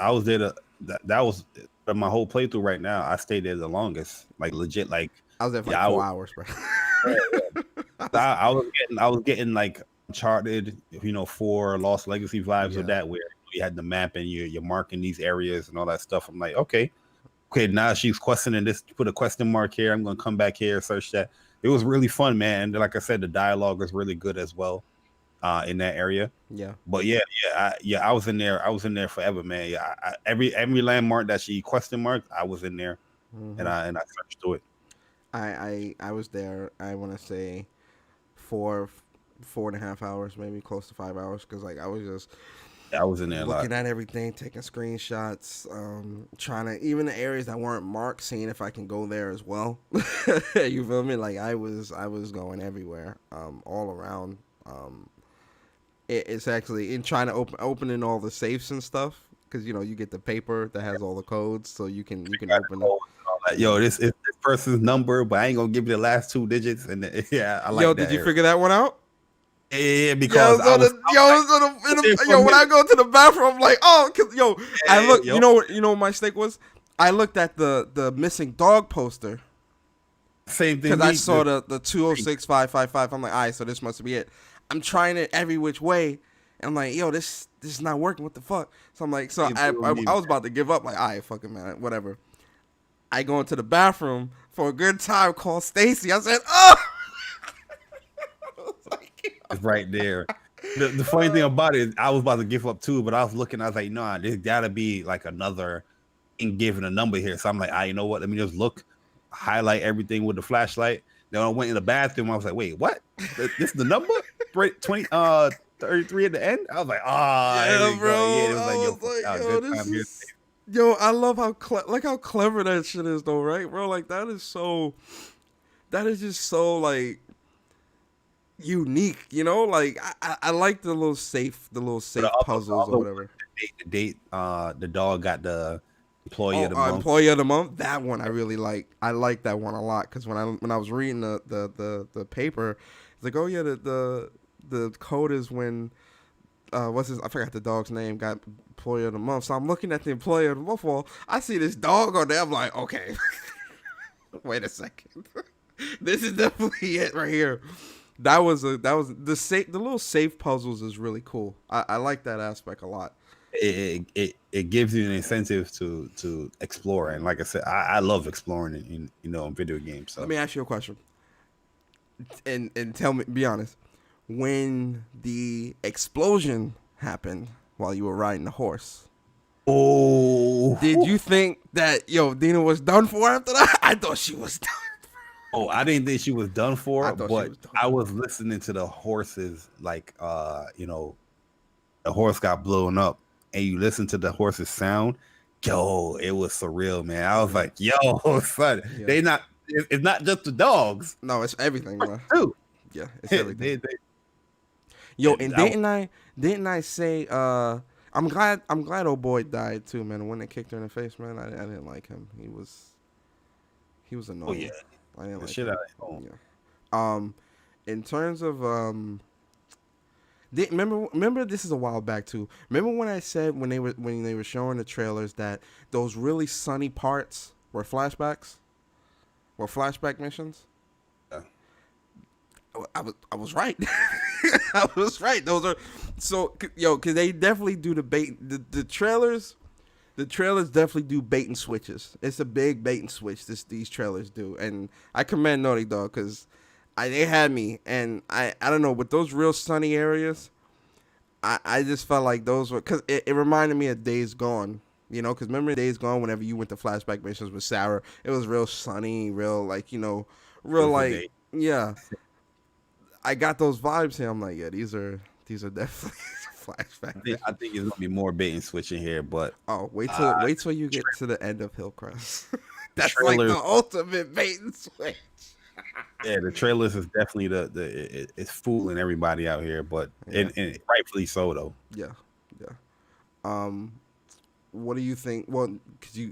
I was there that was my whole playthrough right now. I stayed there the longest, like legit, like I was there for like yeah, 4 hours, bro. I was getting like Uncharted, 4 Lost Legacy vibes Yeah, of that, where you had the map and you're marking these areas and all that stuff. I'm like, okay, now she's questioning this. Put a question mark here. I'm gonna come back here, search that. It was really fun, man. And like I said, the dialogue was really good as well in that area. yeah. But I was in there. I was in there forever, man. Yeah, every landmark that she question marked, I was in there, and Hmm. I searched through it. I was there. I want to say 4.5 hours, maybe close to 5 hours, because like I was just I was in there a lot. looking at everything, taking screenshots, trying to even the areas that weren't marked, seeing if I can go there as well. You feel me? Like I was going everywhere, all around. It's actually in trying to opening all the safes and stuff because you know you get the paper that has all the codes, so you can open. Yo, this is this person's number, but I ain't gonna give you the last 2 digits. And yeah, I like Yo, that. did you figure that one out? Yeah, because when I go to the bathroom, I'm like, oh, I look. You know what my mistake was? I looked at the missing dog poster. Same thing. Because I saw the 206555. I'm like, all right, so this must be it. I'm trying it every which way. And I'm like, yo, this is not working. What the fuck? So I'm like, I was about to give up. Like, all right, fuck it, man, whatever. I go into the bathroom for a good time. Call Stacy. I said, oh. It's right there. The funny thing about it is I was about to give up too, but I was looking. I was like, nah, there's gotta be like another thing giving a number here. So I'm like, you know what? Let me just look, highlight everything with the flashlight. Then I went in the bathroom. I was like, wait, what? This is the number? 33 at the end? I was like, yeah, bro. Yeah, it was like, yo, I love how clever that shit is, though, right, bro? Like that is just so like unique, you know. Like I like the little safe puzzles or whatever. The date, the dog got the employee of the month. Employee of the month. That one I really like. I like that one a lot because when I was reading the paper, it's like, oh yeah, the code is when I forgot the dog's name, got employee of the month. So I'm looking at the employee of the month wall. I see this dog on there. I'm like, okay, wait a second, this is definitely it right here. That was the little safe puzzles is really cool. I like that aspect a lot. It gives you an incentive to explore, and like I said, I love exploring in video games. So let me ask you a question, and tell me, be honest. When the explosion happened while you were riding the horse, did you think that Dina was done for after that? I thought she was done. Oh, I didn't think she was done for, but I was listening to the horses, like the horse got blown up, and you listen to the horse's sound. Yo, it was surreal, man. I was like, yo, son, yeah. It's not just the dogs. No, it's everything, man. Too. Yeah, it's everything. And didn't I say I'm glad old boy died too, man. When they kicked her in the face, man, I didn't like him. He was annoying. Oh yeah. I didn't like shit him. Out of home. In terms of remember this is a while back too. Remember when I said when they were showing the trailers that those really sunny parts were flashbacks? Were flashback missions? Yeah. I was right. I was right. Those are because they definitely do the bait. The trailers definitely do bait and switches. It's a big bait and switch. These trailers do, and I commend Naughty Dog because they had me, and I don't know, with those real sunny areas, I just felt like those were because it reminded me of Days Gone. Because remember Days Gone, whenever you went to flashback missions with Sarah, it was real sunny, real like yeah. I got those vibes here. I'm like, yeah, these are definitely flashbacks. I think it's gonna be more bait and switch in here, but wait till you get to the end of Hillcrest. That's like the ultimate bait and switch. Yeah, the trailers is definitely it's fooling everybody out here, but and rightfully so though. Yeah. What do you think? Well, because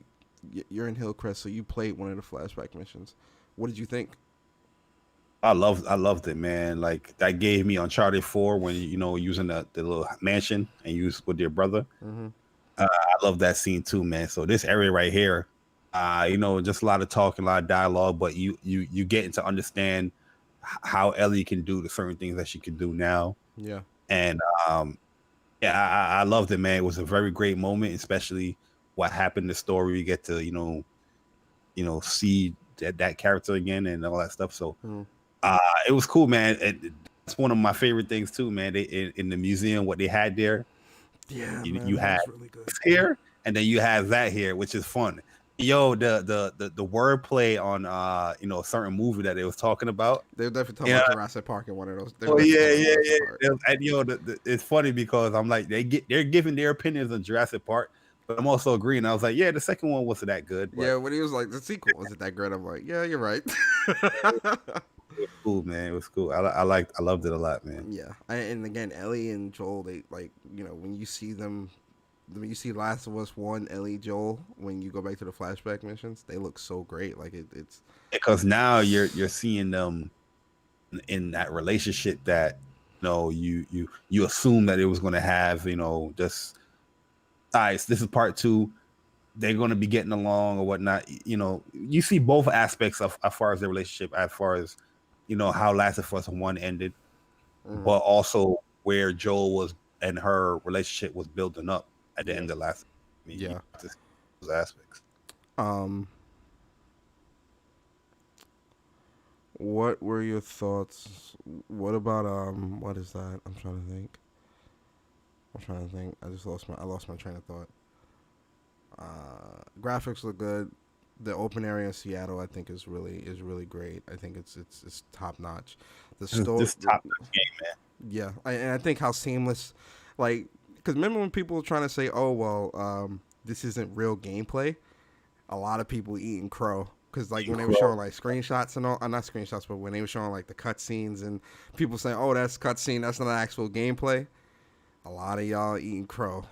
you're in Hillcrest, so you played one of the flashback missions. What did you think? I loved it, man. Like that gave me Uncharted 4 when using the little mansion and use with your brother. Mm-hmm. I love that scene too, man. So this area right here, just a lot of talking, a lot of dialogue, but you getting to understand how Ellie can do the certain things that she can do now. Yeah. And I loved it, man. It was a very great moment, especially what happened in the story. We get to see that character again and all that stuff. So. Mm-hmm. It was cool, man. It's one of my favorite things too, man. They in the museum, what they had there. Yeah, you had really good. Here, and then you have that here, which is fun. Yo, the wordplay on a certain movie that they was talking about. They're definitely talking Yeah. about Jurassic Park in one of those. They're Oh definitely yeah, talking yeah, about yeah. Jurassic Park. And it's funny because I'm like they're giving their opinions on Jurassic Park, but I'm also agreeing. I was like, yeah, the second one wasn't that good, but Yeah, when he was like, the sequel wasn't that great. I'm like, yeah, you're right. it was cool, man. It was cool. I loved it a lot, man. Yeah, and again, Ellie and Joel, they like when you see them, when you see Last of Us One, Ellie, Joel, when you go back to the flashback missions, they look so great. Like it's Because now you're seeing them in that relationship that you assume that it was going to have just all right. So this is part two. They're going to be getting along or whatnot. You see both aspects of as far as the relationship, as far as how Last of Us One ended, mhm. but also where Joel was and her relationship was building up at the end of Last. I mean, you Yeah. have to see those aspects. Um, what were your thoughts? What about what is that? I'm trying to think. I just lost my train of thought. Graphics look good. The open area in Seattle, I think, is really great. I think it's top notch. The story, This top game, man. yeah, and I think how seamless, like, because remember when people were trying to say, oh well, this isn't real gameplay. A lot of people eating crow because like when they were showing like screenshots and all, not screenshots, but when they were showing like the cutscenes and people saying, oh that's cutscene, that's not actual gameplay. A lot of y'all eating crow.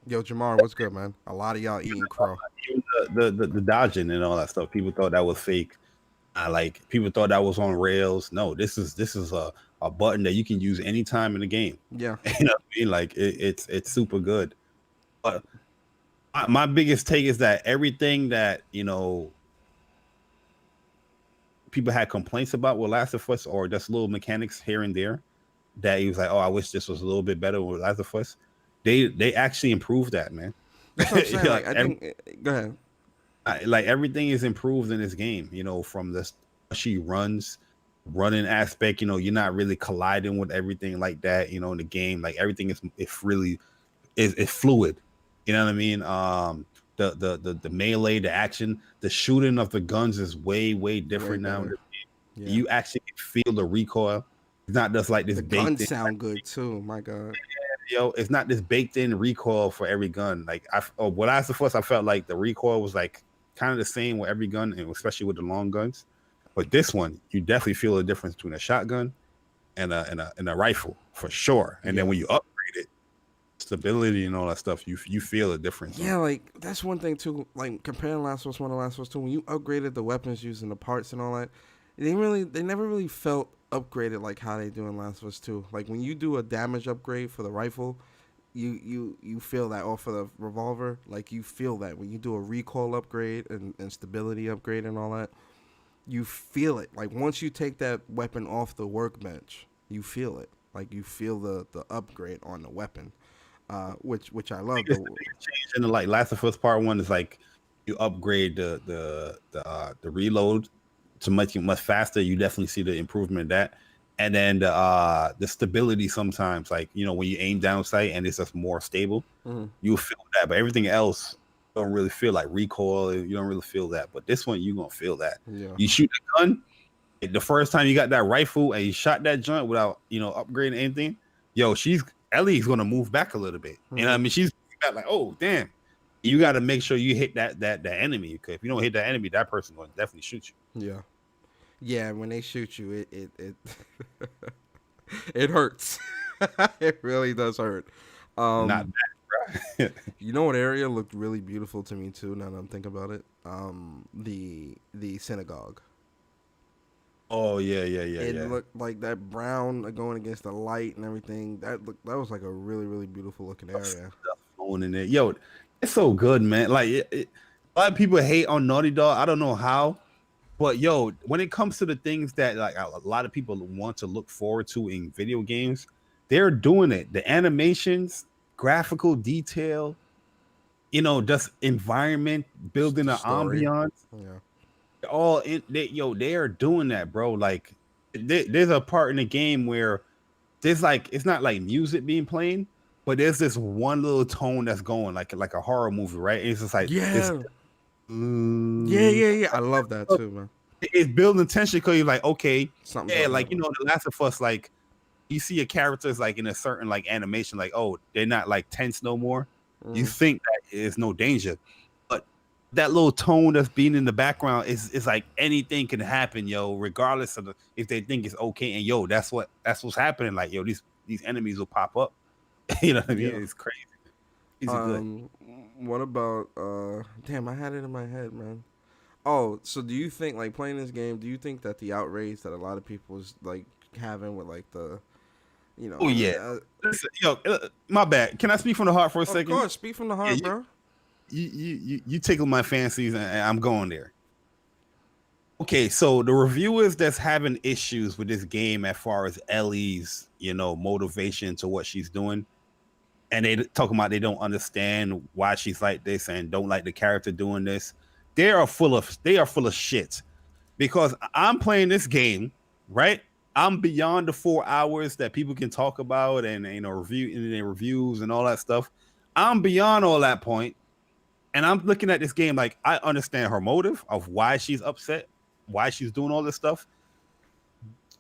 Yo, Jamar, what's good, man? A lot of y'all eating crow. Even the dodging and all that stuff. People thought that was fake. Like people thought that was on rails. No, this is a button that you can use anytime in the game. Yeah. You know what I mean? Like it's super good. But my biggest take is that everything that people had complaints about with Last of Us, or just little mechanics here and there, that he was like, oh, I wish this was a little bit better with Last of Us. They actually improved that, man. That's what I'm saying. Like, I think. Go ahead. Like everything is improved in this game. From the she running aspect. You're not really colliding with everything like that. In the game, like everything it's really is fluid. You know what I mean? The melee, the action, the shooting of the guns is way different now. Yeah. You actually feel the recoil. It's not just like this. The guns sound good too. My God. It's not this baked in recoil for every gun. Like when I was the first, I felt like the recoil was like kind of the same with every gun, and especially with the long guns. But this one, you definitely feel a difference between a shotgun and a rifle for sure. And then when you upgrade it, stability and all that stuff, you feel a difference. Yeah, like that's one thing too. Like comparing Last of Us 1 to Last of Us 2, when you upgraded the weapons using the parts and all that, they never really felt upgraded like how they do in Last of Us 2. Like when you do a damage upgrade for the rifle, you feel that, or for the revolver, like you feel that when you do a recoil upgrade and stability upgrade and all that, you feel it. Like once you take that weapon off the workbench, you feel it. Like you feel the upgrade on the weapon, which I love. The change in the like Last of Us Part 1 is like you upgrade the reload to much faster. You definitely see the improvement of that. And then the stability sometimes, like when you aim down sight and it's just more stable, you feel that. But everything else don't really feel like recoil. You don't really feel that. But this one, you're gonna feel that. Yeah. You shoot a gun. The first time you got that rifle and you shot that joint without upgrading anything, Ellie's gonna move back a little bit. You know what I mean? She's got like, oh damn. You got to make sure you hit that enemy, because if you don't hit that enemy, that person will definitely shoot you. Yeah. Yeah, when they shoot you, it it hurts. It really does hurt. Not bad, You know what area looked really beautiful to me too, now that I'm thinking about it? The synagogue. Oh yeah. It looked like that brown going against the light and everything. That was like a really beautiful looking area. Flowing in there. Yo, it's so good, man. Like a lot of people hate on Naughty Dog. I don't know how. But yo, when it comes to the things that like a lot of people want to look forward to in video games, they're doing it. The animations, graphical detail, just environment, building an ambiance. Yeah. All in they are doing that, bro. Like there's a part in the game where there's like, it's not like music being playing, but there's this one little tone that's going like a horror movie, right? And it's just like Yeah. I love that too, man. It's building tension because you're like, okay, Something's yeah, gonna like happen. The Last of Us, like you see a character's like in a certain like animation, like oh, they're not like tense no more. You Mm. think that there's no danger, but that little tone that's being in the background is like anything can happen, yo, regardless of if they think it's okay. And yo, that's what's happening. Like yo, these enemies will pop up. You know what I mean? Yeah. It's crazy. Is it good? What about damn, I had it in my head, man. Oh, so do you think like playing this game, do you think that the outrage that a lot of people is like having with like the Oh yeah. Listen, yo, my bad. Can I speak from the heart for a of second? course, speak from the heart, bro. You tickle my fancies, and I'm going there. Okay, so the reviewers that's having issues with this game as far as Ellie's, motivation to what she's doing, and they talking about they don't understand why she's like this and don't like the character doing this. They are full of shit because I'm playing this game, right? I'm beyond the 4 hours that people can talk about and review in their reviews and all that stuff. I'm beyond all that point, and I'm looking at this game like I understand her motive of why she's upset, why she's doing all this stuff.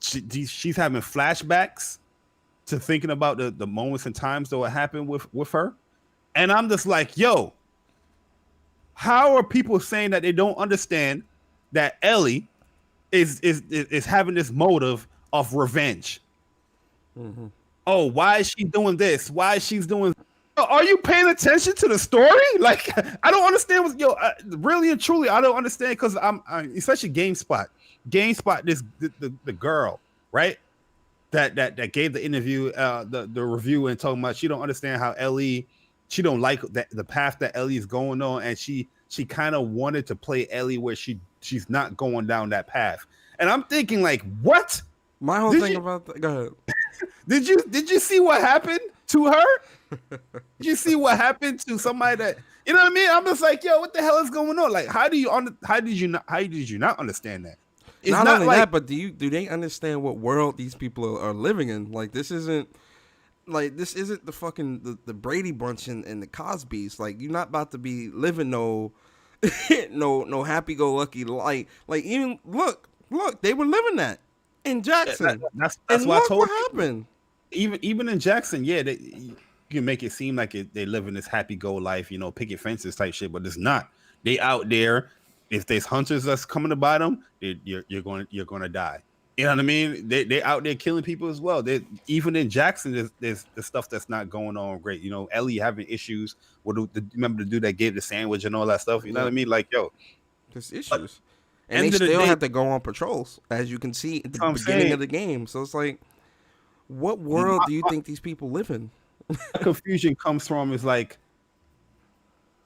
She's having flashbacks to thinking about the moments and times that would happen with her, and I'm just like, yo, how are people saying that they don't understand that Ellie is having this motive of revenge? Mm-hmm. Oh, why is she doing this? Why she's doing? Are you paying attention to the story? Like, I don't understand. Really and truly, I don't understand because I'm especially GameSpot. GameSpot, the girl, right? That gave the interview, the review, and talking about she don't understand how Ellie, she don't like the path that Ellie is going on, and she kind of wanted to play Ellie where she's not going down that path. And I'm thinking like, what? My whole thing about that. Go ahead. Did you see what happened to her? Did you see what happened to somebody that you know what I mean? I'm just like, yo, what the hell is going on? Like, how did you not understand that? It's not only like, that, but do they understand what world these people are living in? Like, this isn't the fucking the Brady Bunch and the Cosbys. Like, you're not about to be living no no happy go lucky like even look they were living that in Jackson. That's and why look I told what you. happened. Even in Jackson, yeah, you can make it seem like they live in this happy go life, picket fences type shit, but it's not. They out there. If there's hunters that's coming to buy them, you're going to die. You know what I mean? They out there killing people as well. Even in Jackson, there's the stuff that's not going on great. Ellie having issues with remember the dude that gave the sandwich and all that stuff. You know what I mean? Like, yo, there's issues, and they still have to go on patrols, as you can see at the beginning of the game. So it's like, what world do you think these people live in? Confusion comes from is like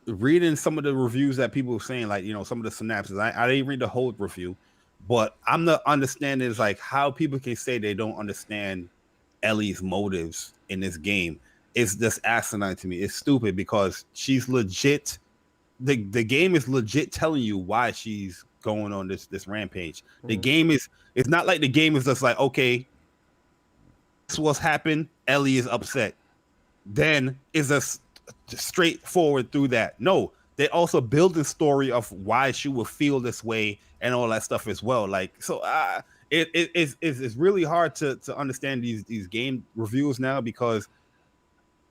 reading some of the reviews that people were saying, like, some of the synopses. I didn't read the whole review, but I'm not understanding is like how people can say they don't understand Ellie's motives in this game. It's just asinine to me. It's stupid because she's legit. The game is legit telling you why she's going on this rampage. The game it's not like the game is just like, okay, this what's happened. Ellie is upset. Then is a straightforward through that. No, they also build the story of why she will feel this way and all that stuff as well. Like, so it's really hard to understand these game reviews now because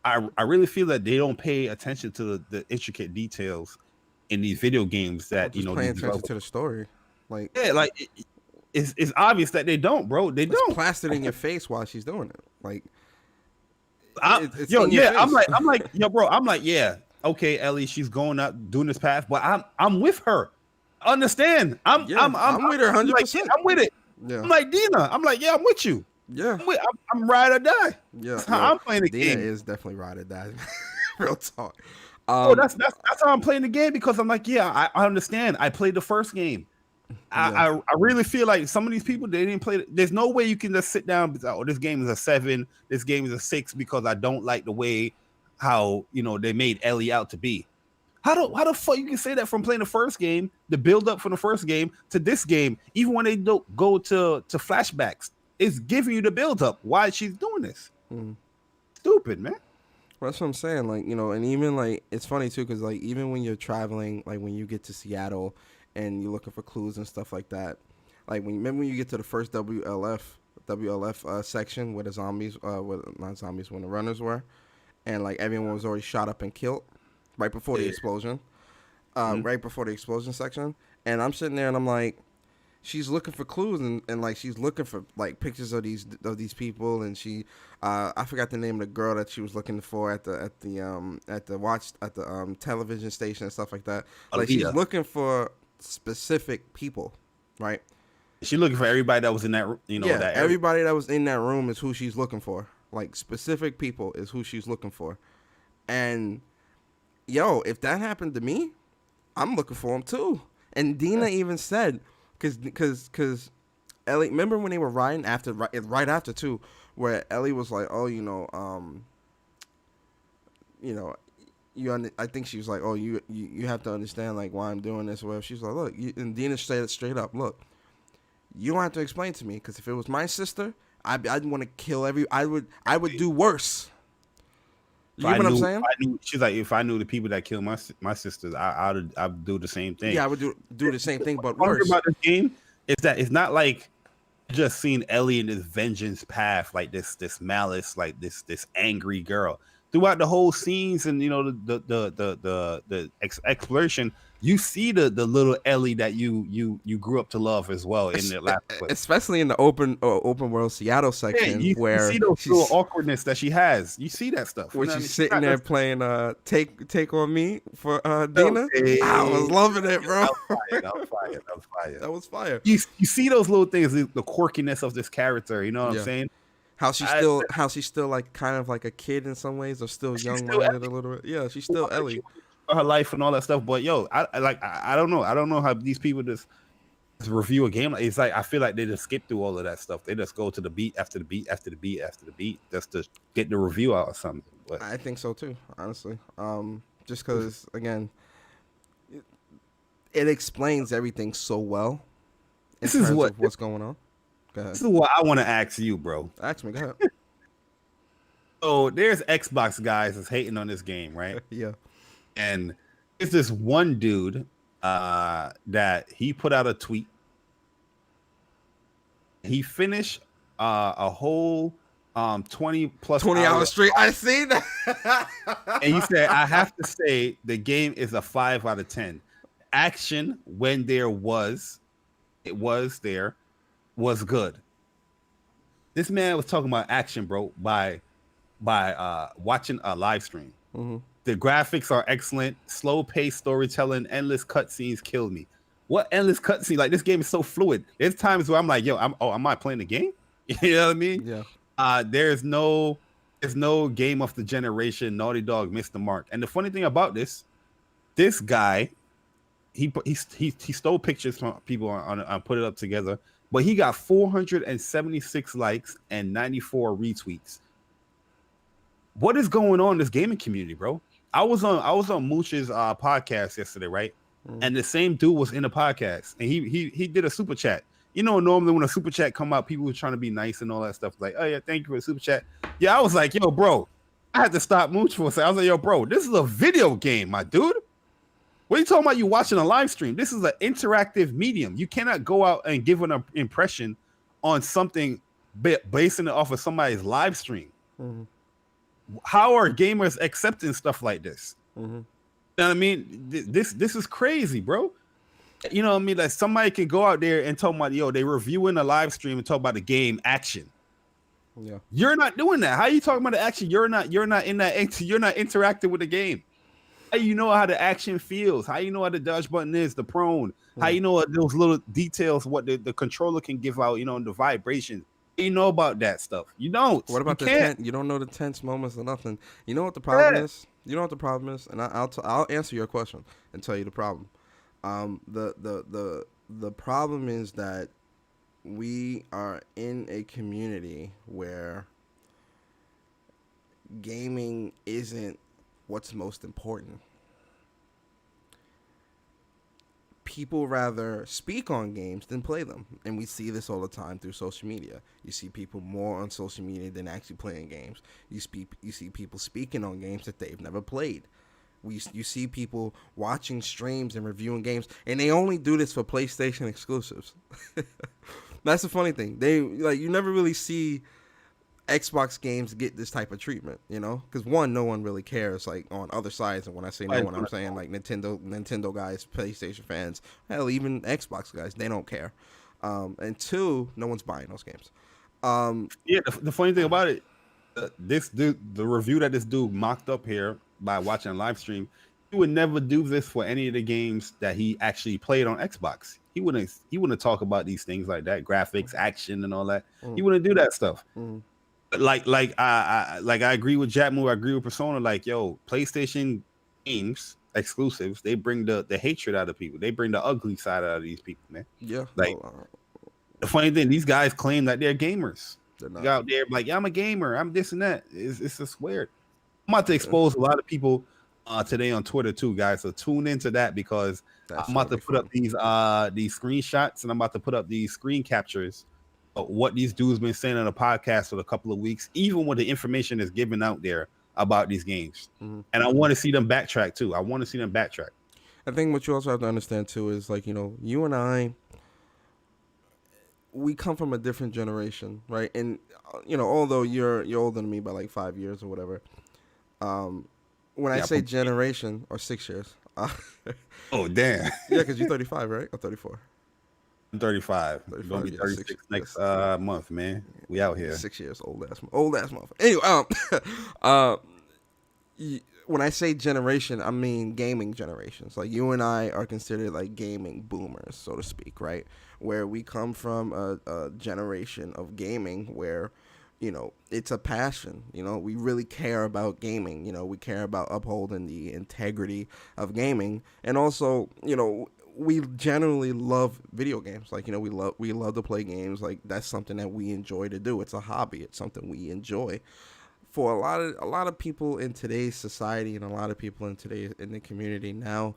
I really feel that they don't pay attention to the intricate details in these video games that just paying attention to the story. Like, yeah, like it's obvious that they don't, bro. They don't plastered in your face while she's doing it. Like, I'm like, yo, bro. I'm like, yeah, okay, Ellie, she's going up doing this path, but I'm with her. Understand? I'm with her 100%. I'm with it. Yeah. I'm like Dina. I'm like, yeah, I'm with you. Yeah, I'm ride or die. Yeah, I'm playing the Dina game. Is definitely ride or die. Real talk. That's how I'm playing the game because I'm like, yeah, I understand. I played the first game. I really feel like some of these people they didn't play. There's no way you can just sit down and say, oh, this game is a 7, this game is a 6 because I don't like the way how they made Ellie out to be. How the fuck you can say that from playing the first game, the build up from the first game to this game, even when they don't go to flashbacks, it's giving you the build up. Why she's doing this? Stupid, man. Well, that's what I'm saying. Like, you know, and even like it's funny too, because like even when you're traveling, like when you get to Seattle and you're looking for clues and stuff like that, like remember when you get to the first WLF section where the zombies, where not zombies, when the runners were, and like everyone was already shot up and killed right before the Yeah. explosion, Mhm. right before the explosion section, and I'm sitting there and I'm like, she's looking for clues and like she's looking for like pictures of these people, and she I forgot the name of the girl that she was looking for at the television station and stuff like that. Like she's Aaliyah. looking for specific people, right? She looking for everybody that was in that, Yeah, that area. everybody that was in that room is who she's looking for. Like specific people is who she's looking for. And yo, if that happened to me, I'm looking for him too. And Dina even said, because Ellie, remember when they were riding after right after too, where Ellie was like, oh, you know, I think she was like, oh, you have to understand like why I'm doing this or whatever. She's like, look, and Dina said it straight up, look, you don't have to explain to me, because if it was my sister, I'd want to kill I would do worse. If You get I what I'm knew, saying? she's like, if I knew the people that killed my sisters, I'd do the same thing. Yeah, I would do the same thing, but What I worse. about this game is that it's not like just seeing Ellie in this vengeance path, like this malice, like this angry girl. Throughout the whole scenes and the exploration, you see the little Ellie that you grew up to love as well in the last place. Especially in the open world Seattle Yeah, section you where see those little awkwardness that she has. You see that stuff. You where know what I she's mean? She's sitting not there just playing take on me for Dina. I was loving it, bro. That was fire. That was fire. That was fire. You see those little things, the quirkiness of this character. You know what I'm Yeah. saying? How she's still like kind of like a kid in some ways, or still She's young still minded a little bit. Yeah, she's still Ellie. her life and all that stuff. But yo, I don't know. I don't know how these people just review a game. It's like I feel like they just skip through all of that stuff. They just go to the beat after the beat after the beat after the beat just to get the review out or something. But I think so too, honestly. Just because again, it explains everything so well in this is terms what of what's going on. Go ahead. this is what I want to ask you, bro. Ask me. Go ahead. So there's Xbox guys that's hating on this game, right? Yeah. And there's this one dude that he put out a tweet. He finished a whole 20 plus 20 hours straight. I see that. and he said, I have to say the game is a 5 out of 10. Action when it was good. This man was talking about action, bro, by watching a live stream. Mm-hmm. The graphics are excellent, slow paced storytelling, endless cutscenes killed me. What endless cutscene? Like this game is so fluid. There's times where I'm like, yo, am I playing the game? You know what I mean? Yeah. There's no game of the generation. Naughty Dog missed the mark. And the funny thing about this guy, he stole pictures from people on put it up together, but he got 476 likes and 94 retweets. What is going on in this gaming community, bro? I was on Mooch's podcast yesterday, right? And the same dude was in the podcast, and he did a super chat. You know, normally when a super chat come out, people were trying to be nice and all that stuff. Like, oh yeah, thank you for the super chat. Yeah, I was like, yo, bro, I had to stop Mooch for a second. I was like, yo, bro, this is a video game, my dude. What are you talking about? You watching a live stream? This is an interactive medium. You cannot go out and give an impression on something basing it off of somebody's live stream. Mm-hmm. How are gamers accepting stuff like this? Mm-hmm. You know what I mean? This is crazy, bro. You know what I mean? Like somebody can go out there and talk about, yo, they reviewing a live stream and talk about the game action. Yeah. You're not doing that. How are you talking about the action? You're not in that. You're not interacting with the game. How you know how the action feels? How you know how the dodge button is, the prone? How you know those little details, what the controller can give out, you know, and the vibration. You know about that stuff. You don't. What about you don't know the tense moments or nothing. You know what the problem is? You know what the problem is? And I'll answer your question and tell you the problem. The problem is that we are in a community where gaming isn't what's most important. people rather speak on games than play them, and we see this all the time through social media. You see people more on social media than actually playing games. You see people speaking on games that they've never played. You see people watching streams and reviewing games, and they only do this for PlayStation exclusives. That's the funny thing. They you never really see Xbox games get this type of treatment, because one, no one really cares like on other sides, and when I say no one, I'm saying like Nintendo guys, PlayStation fans, hell, even Xbox guys, they don't care. And two, no one's buying those games. Yeah, the funny thing about it, this dude, the review that this dude mocked up here by watching a live stream, he would never do this for any of the games that he actually played on Xbox. He wouldn't talk about these things like that, graphics, action, and all that. He wouldn't do that stuff. Like I agree with Jatmu, I agree with Persona. Like, yo, PlayStation games exclusives, they bring the hatred out of people. They bring the ugly side out of these people, man. Yeah. Like, the funny thing, these guys claim that they're gamers. They're not. They're out there like, yeah, I'm a gamer, I'm this and that. It's just weird. I'm about to expose a lot of people today on Twitter too, guys. So tune into that, because I'm about to put up these screenshots, and I'm about to put up these screen captures of what these dudes been saying on a podcast for a couple of weeks, even when the information is given out there about these games. And I want to see them backtrack too. I want to see them backtrack. I think what you also have to understand too is, like, you and I, we come from a different generation, right? And although you're older than me by like 5 years or whatever, when I say generation, or 6 years. Oh, damn. Yeah, because you're 35, right? Or 34? I'm 35. I'm going to be 36 next month, man. We out here. 6 years, old ass month. Anyway, when I say generation, I mean gaming generations. Like, you and I are considered like gaming boomers, so to speak, right? Where we come from a generation of gaming where, it's a passion. We really care about gaming. We care about upholding the integrity of gaming, and also, we generally love video games. Like, we love to play games. Like, that's something that we enjoy to do. It's a hobby. It's something we enjoy. For a lot of people in today's society, and a lot of people in the community now,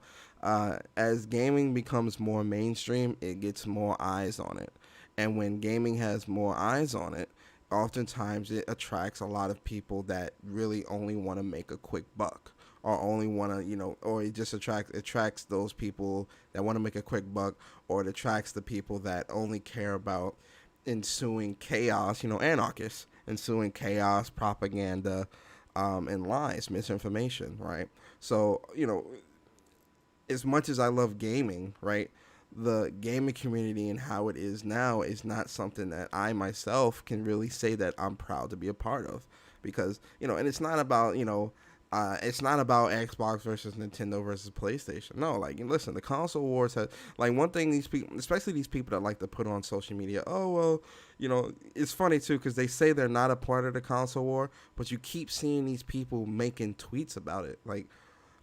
as gaming becomes more mainstream, it gets more eyes on it. And when gaming has more eyes on it, oftentimes it attracts a lot of people that really only want to make a quick buck, or only want to, or it just attracts those people that want to make a quick buck, or it attracts the people that only care about ensuing chaos, anarchists, ensuing chaos, propaganda, and lies, misinformation, right? So, as much as I love gaming, right, the gaming community and how it is now is not something that I myself can really say that I'm proud to be a part of, because, and it's not about, it's not about Xbox versus Nintendo versus PlayStation. No, like, listen, the console wars has, like, one thing these people, especially these people that like to put on social media, oh, well, it's funny too, because they say they're not a part of the console war, but you keep seeing these people making tweets about it. Like,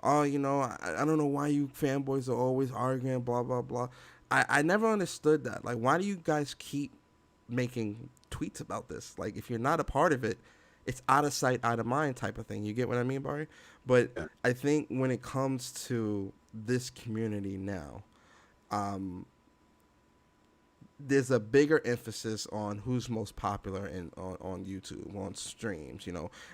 oh, I don't know why you fanboys are always arguing, blah, blah, blah. I never understood that. Like, why do you guys keep making tweets about this? Like, if you're not a part of it, it's out of sight, out of mind type of thing. You get what I mean, Barry? But I think when it comes to this community now, there's a bigger emphasis on who's most popular on YouTube, on streams.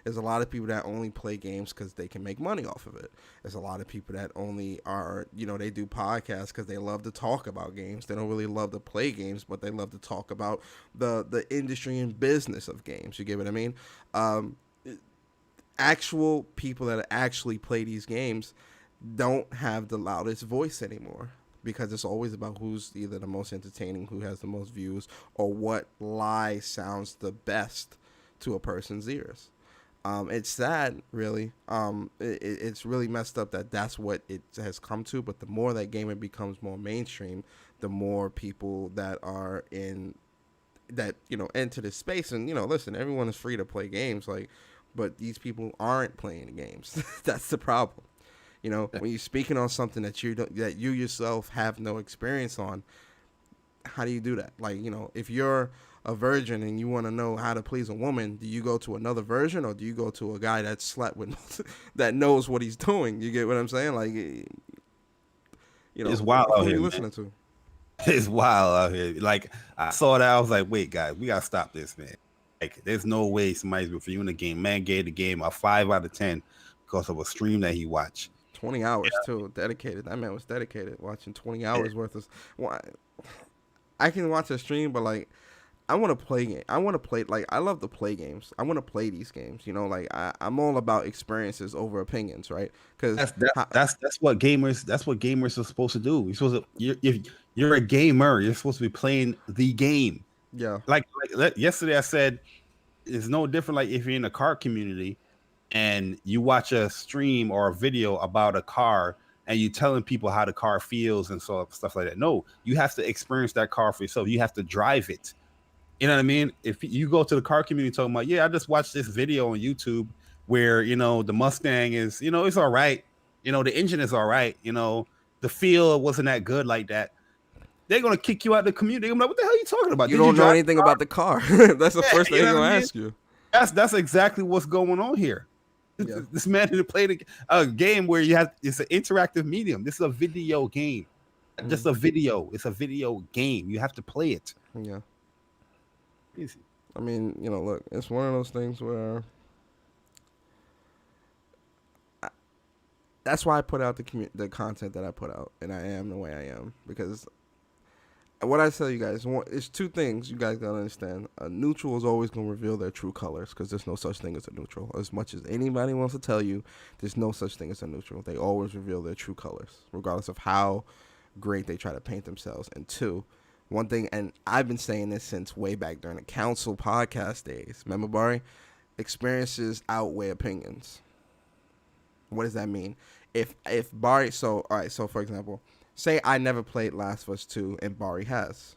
There's a lot of people that only play games because they can make money off of it. There's a lot of people that only are, they do podcasts because they love to talk about games. They don't really love to play games, but they love to talk about the industry and business of games. You get what I mean? Actual people that actually play these games don't have the loudest voice anymore, because it's always about who's either the most entertaining, who has the most views, or what lie sounds the best to a person's ears. It's sad, really. It's really messed up that that's what it has come to. But the more that gaming becomes more mainstream, the more people that are enter this space. And, listen, everyone is free to play games, but these people aren't playing the games. That's the problem. When you're speaking on something that you yourself have no experience on, how do you do that? Like, if you're a virgin and you want to know how to please a woman, do you go to another virgin, or do you go to a guy that slept with, that knows what he's doing? You get what I'm saying? Like, It's wild out who are here, you man. listening to? It's wild out here. Like I saw that, I was like, wait, guys, we gotta stop this, man. Like, there's no way somebody's reviewing the game. Man gave the game a 5 out of 10 because of a stream that he watched. 20 hours too, dedicated. That man was dedicated, watching 20 hours worth of. Well, I can watch a stream, but like, I want to play. I want to play. Like, I love to play games. I want to play these games. You know, like I'm all about experiences over opinions, right? Because that's what gamers are supposed to do. You're supposed to. If you're a gamer, you're supposed to be playing the game. Yeah. Like yesterday, I said it's no different. Like if you're in the car community and you watch a stream or a video about a car and you telling people how the car feels and stuff like that. No, you have to experience that car for yourself. You have to drive it. You know what I mean? If you go to the car community talking about, yeah, I just watched this video on YouTube where, the Mustang is, it's all right. The engine is all right. The feel wasn't that good like that. They're going to kick you out of the community. I'm like, what the hell are you talking about? You don't know anything about the car. That's the first thing they're going to ask you. That's exactly what's going on here. Yeah. This man had to play a game where it's an interactive medium. This is a video game. Just a video. It's a video game. You have to play it. Yeah. Easy. I mean, look, it's one of those things where that's why I put out the content that I put out, and I am the way I am, because what I tell you guys, it's two things you guys gotta understand. A neutral is always gonna reveal their true colors, because there's no such thing as a neutral. As much as anybody wants to tell you, there's no such thing as a neutral. They always reveal their true colors, regardless of how great they try to paint themselves. And two, one thing, and I've been saying this since way back during the council podcast days. Remember, Barry? Experiences outweigh opinions. What does that mean? If Barry, all right, so for example, say I never played Last of Us 2 and Barry has.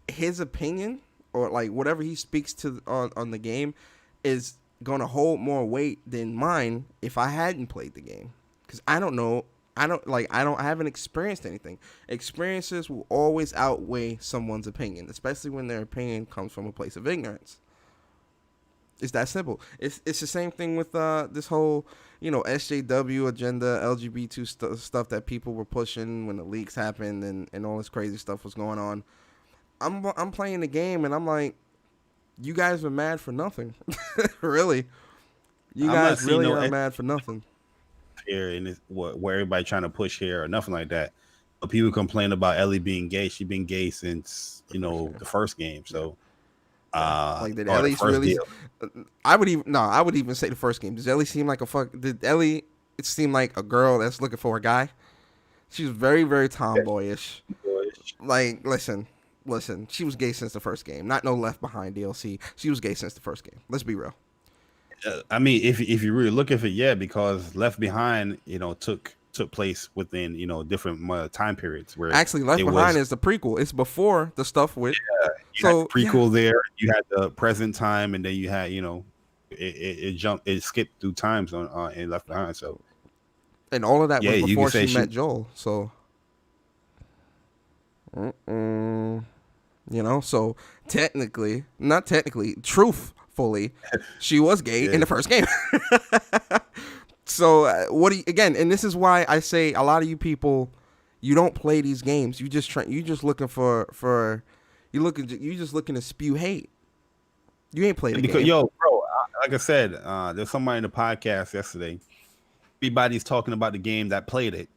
His opinion, or like whatever he speaks to on the game, is going to hold more weight than mine if I hadn't played the game. Because I don't know. I haven't experienced anything. Experiences will always outweigh someone's opinion, especially when their opinion comes from a place of ignorance. It's that simple. It's the same thing with this whole, SJW agenda, LGBT stuff that people were pushing when the leaks happened and all this crazy stuff was going on. I'm playing the game and I'm like, you guys are mad for nothing. Really. You guys really are mad for nothing. Here and where everybody trying to push here or nothing like that. But people complain about Ellie being gay. She's been gay since the first game. So did Ellie really? I would even say the first game. Does Ellie seem like Did Ellie seem like a girl that's looking for a guy? She was very, very tomboyish. Like, listen. She was gay since the first game. Not no Left Behind DLC. She was gay since the first game. Let's be real. I mean, if you really look at it, yeah, because Left Behind, took place within different time periods. Where actually Left Behind is the prequel. It's before the stuff with. Yeah, you had the prequel there. You had the present time, and then you had it skipped through times on in Left Behind. So, and all of that was before she met Joel. So, so truthfully, she was gay in the first game. So and this is why I say a lot of you people, you don't play these games. You just looking you just looking to spew hate. You ain't played the game. Yo, bro, like I said, there's somebody in the podcast yesterday. Everybody's talking about the game that played it.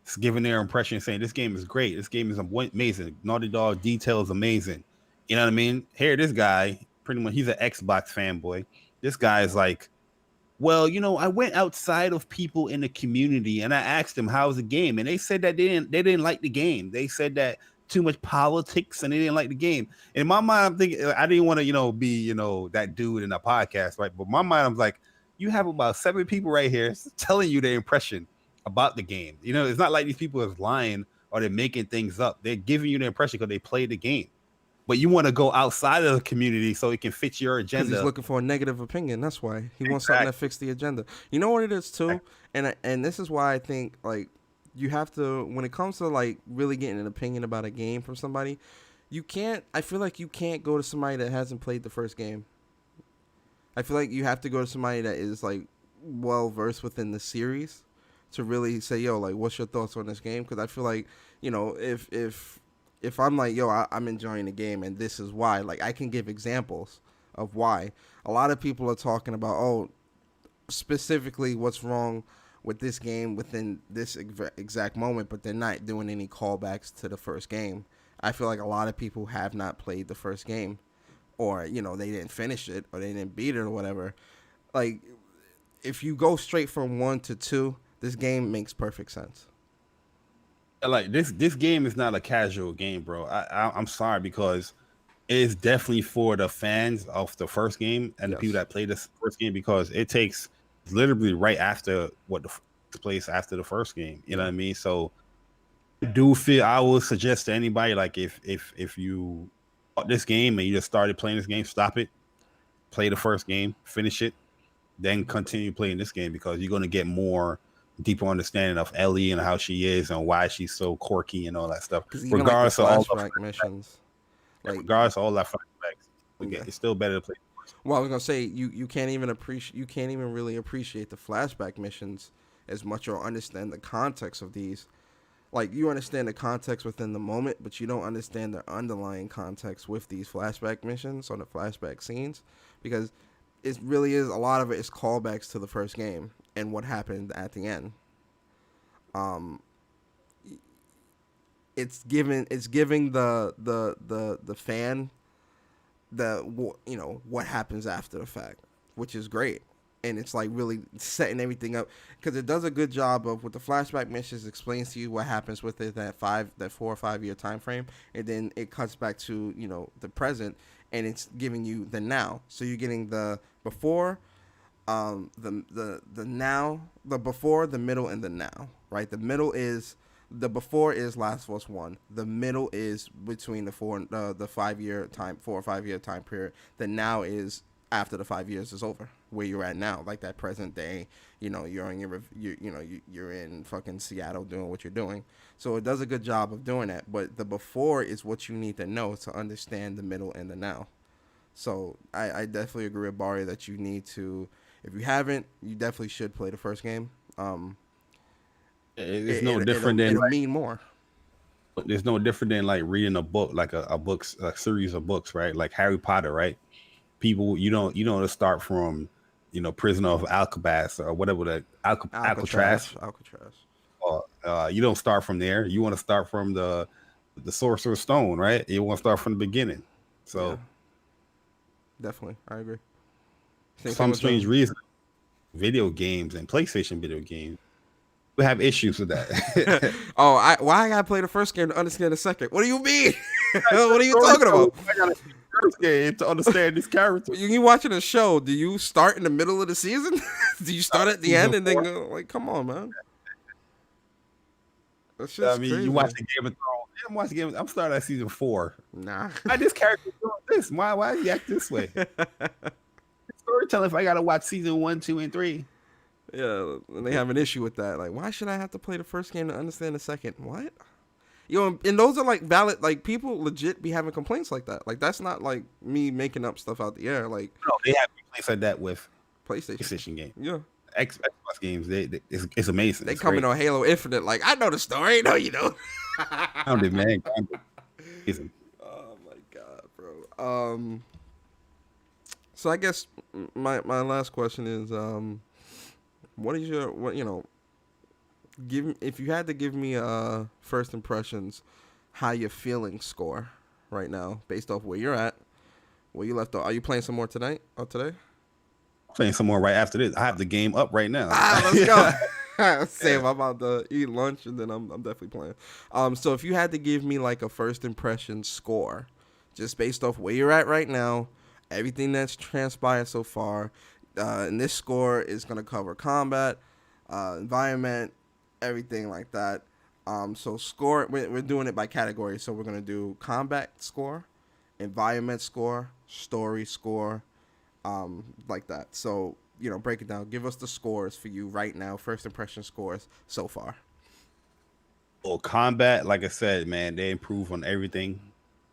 It's giving their impression, saying this game is great. This game is amazing. Naughty Dog detail is amazing. You know what I mean? Here, this guy, pretty much, he's an Xbox fanboy. This guy is like, well, I went outside of people in the community and I asked them how's the game, and they said that they didn't like the game. They said that too much politics and they didn't like the game. And in my mind, I'm thinking I didn't want to, be that dude in a podcast, right? But in my mind, I'm like, you have about 7 people right here telling you their impression about the game. It's not like these people are lying or they're making things up. They're giving you the impression because they played the game. But you want to go outside of the community so it can fit your agenda. He's looking for a negative opinion. That's why he wants something that fits the agenda. You know what it is too, and this is why I think like you have to, when it comes to like really getting an opinion about a game from somebody, you can't. I feel like you can't go to somebody that hasn't played the first game. I feel like you have to go to somebody that is like well versed within the series to really say, yo, like, what's your thoughts on this game? Because I feel like, you know, if I'm like, yo, I'm enjoying the game and this is why, like, I can give examples of why. A lot of people are talking about, oh, specifically what's wrong with this game within this exact moment, but they're not doing any callbacks to the first game. I feel like a lot of people have not played the first game, or you know, they didn't finish it or they didn't beat it or whatever. Like, if you go straight from 1 to 2, this game makes perfect sense. Like this game is not a casual game, bro. I'm sorry, because it's definitely for the fans of the first game and the people Yes. that played this first game, because it takes literally right after what the place after the first game. You know what I mean? So I do feel, I will suggest to anybody, like, if you bought this game and you just started playing this game, stop it, play the first game, finish it, then continue playing this game, because you're going to get more deeper understanding of Ellie and how she is and why she's so quirky and all that stuff. Because even like the Regardless of all the flashback missions, like, regardless of all that flashbacks, yeah. it's still better to play. Well, I was gonna say you can't even appreciate, you can't even really appreciate the flashback missions as much or understand the context of these. Like, you understand the context within the moment, but you don't understand the underlying context with these flashback missions or the flashback scenes, because it really is, a lot of it is callbacks to the first game and what happened at the end. It's giving the fan you know, what happens after the fact, which is great. And it's like really setting everything up, because it does a good job of, with the flashback missions, explains to you what happens with it, that 4 or 5 year time frame, and then it cuts back to, you know, the present, and it's giving you the now. So you're getting the before, the now, the before, the middle, and the now. Right, the middle is, the before is Last of Us 1. The middle is between the 4 5 year time, 4 or 5 year time period. The now is after the 5 years is over, where you're at now, like that present day. You know, you're in you're in fucking Seattle doing what you're doing. So it does a good job of doing that. But the before is what you need to know to understand the middle and the now. So I definitely agree with Barry that you need to, if you haven't, you definitely should play the first game. It's no different than, it'll like, mean more. there's no different than like reading a book, like a series of books, right? Like Harry Potter, right? People, you don't start from, Prisoner of Alcatraz or whatever, the Alcatraz. Or you don't start from there. You want to start from the Sorcerer's Stone, right? You want to start from the beginning. So Yeah, definitely, I agree. for some strange reason, video games and PlayStation video games, we have issues with that. Why I gotta play the first game to understand the second? What do you mean? What are you talking about? I gotta play the first game to understand this character. You watching a show? Do you start in the middle of the season? Do you start at the end and then go, like, come on, man? That's just crazy. You watch the Game of Thrones. I'm watching Game. I'm starting at season 4. Nah. Why this character doing this? Why he act this way? Storytelling. If I gotta watch season 1, 2, and 3. Yeah, and they have an issue with that. Like, why should I have to play the first game to understand the second? What? And those are like valid. Like, people legit be having complaints like that. Like, that's not like me making up stuff out the air. Like, no, they have complaints like that with PlayStation games. Yeah. Xbox games, it's amazing. They come in on Halo Infinite, like, I know the story. No, you don't. Found it, man. Amazing. Oh my god, bro. So I guess my last question is, what is your if you had to give me first impressions, how you feeling score right now based off where you're at, where you left off. Are you playing some more tonight or today? Playing some more right after this. I have the game up right now. Let's go. Same. I'm about to eat lunch and then I'm definitely playing. So if you had to give me like a first impression score, just based off where you're at right now, everything that's transpired so far, and this score is gonna cover combat, environment, everything like that. So score, we're doing it by category. So we're gonna do combat score, environment score, story score. Like that. So, break it down. Give us the scores for you right now. First impression scores so far. Well, combat, like I said, man, they improve on everything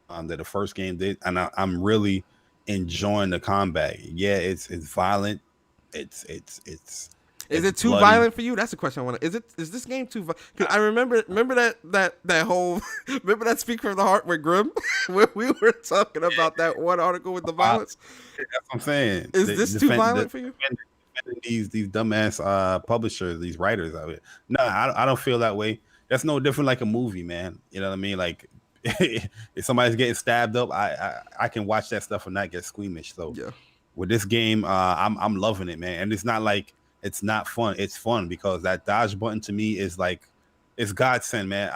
that the first game did, and I'm really enjoying the combat. Yeah, it's violent. It's Is It's it too bloody. violent for you? That's the question I want to. Is this game too? Because I remember that whole remember that Speak from the Heart with Grim when we were talking about that one article with the violence. That's what I'm saying. Is this too violent for you? These dumbass publishers, these writers out here. No, I don't feel that way. That's no different like a movie, man. You know what I mean? Like if somebody's getting stabbed up, I can watch that stuff and not get squeamish. So Yeah. with this game, I'm loving it, man. And it's not like it's not fun. It's fun because that dodge button to me is like it's godsend, man.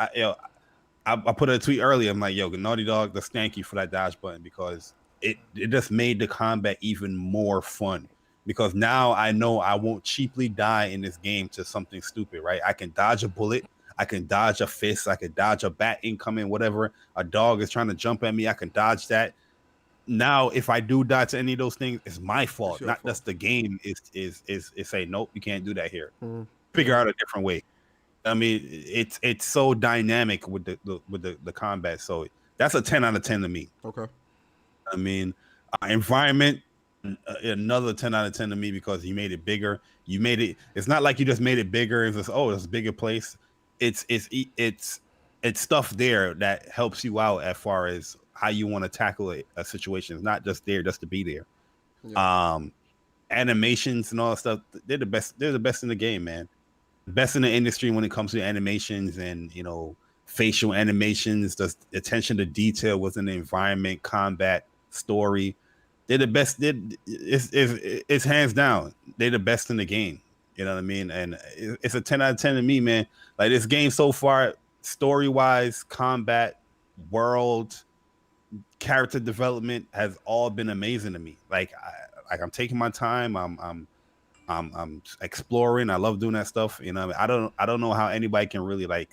I put a tweet earlier. I'm like, yo, Naughty Dog, let's thank you for that dodge button because it just made the combat even more fun. Because now I know I won't cheaply die in this game to something stupid, right? I can dodge a bullet, I can dodge a fist, I can dodge a bat incoming, whatever. A dog is trying to jump at me, I can dodge that. Now, if I do dodge any of those things, it's my fault, not just the game. Is say nope, you can't do that here. Figure out a different way. I mean, it's so dynamic with the combat. So that's a 10 out of 10 to me. Okay. I mean, environment, another 10 out of 10 to me because you made it bigger. You made it. It's not like you just made it bigger. It's just it's a bigger place. It's stuff there that helps you out as far as how you want to tackle a situation. It's not just there just to be there. Yeah. Animations and all that stuff. They're the best. They're the best in the game, man. Best in the industry when it comes to animations and facial animations, the attention to detail within the environment, combat, story. They're the best. It's hands down. They're the best in the game. You know what I mean? And it's a 10 out of 10 to me, man. Like this game so far, story wise, combat, world, character development has all been amazing to me. Like I'm taking my time. I'm exploring. I love doing that stuff. I don't know how anybody can really rush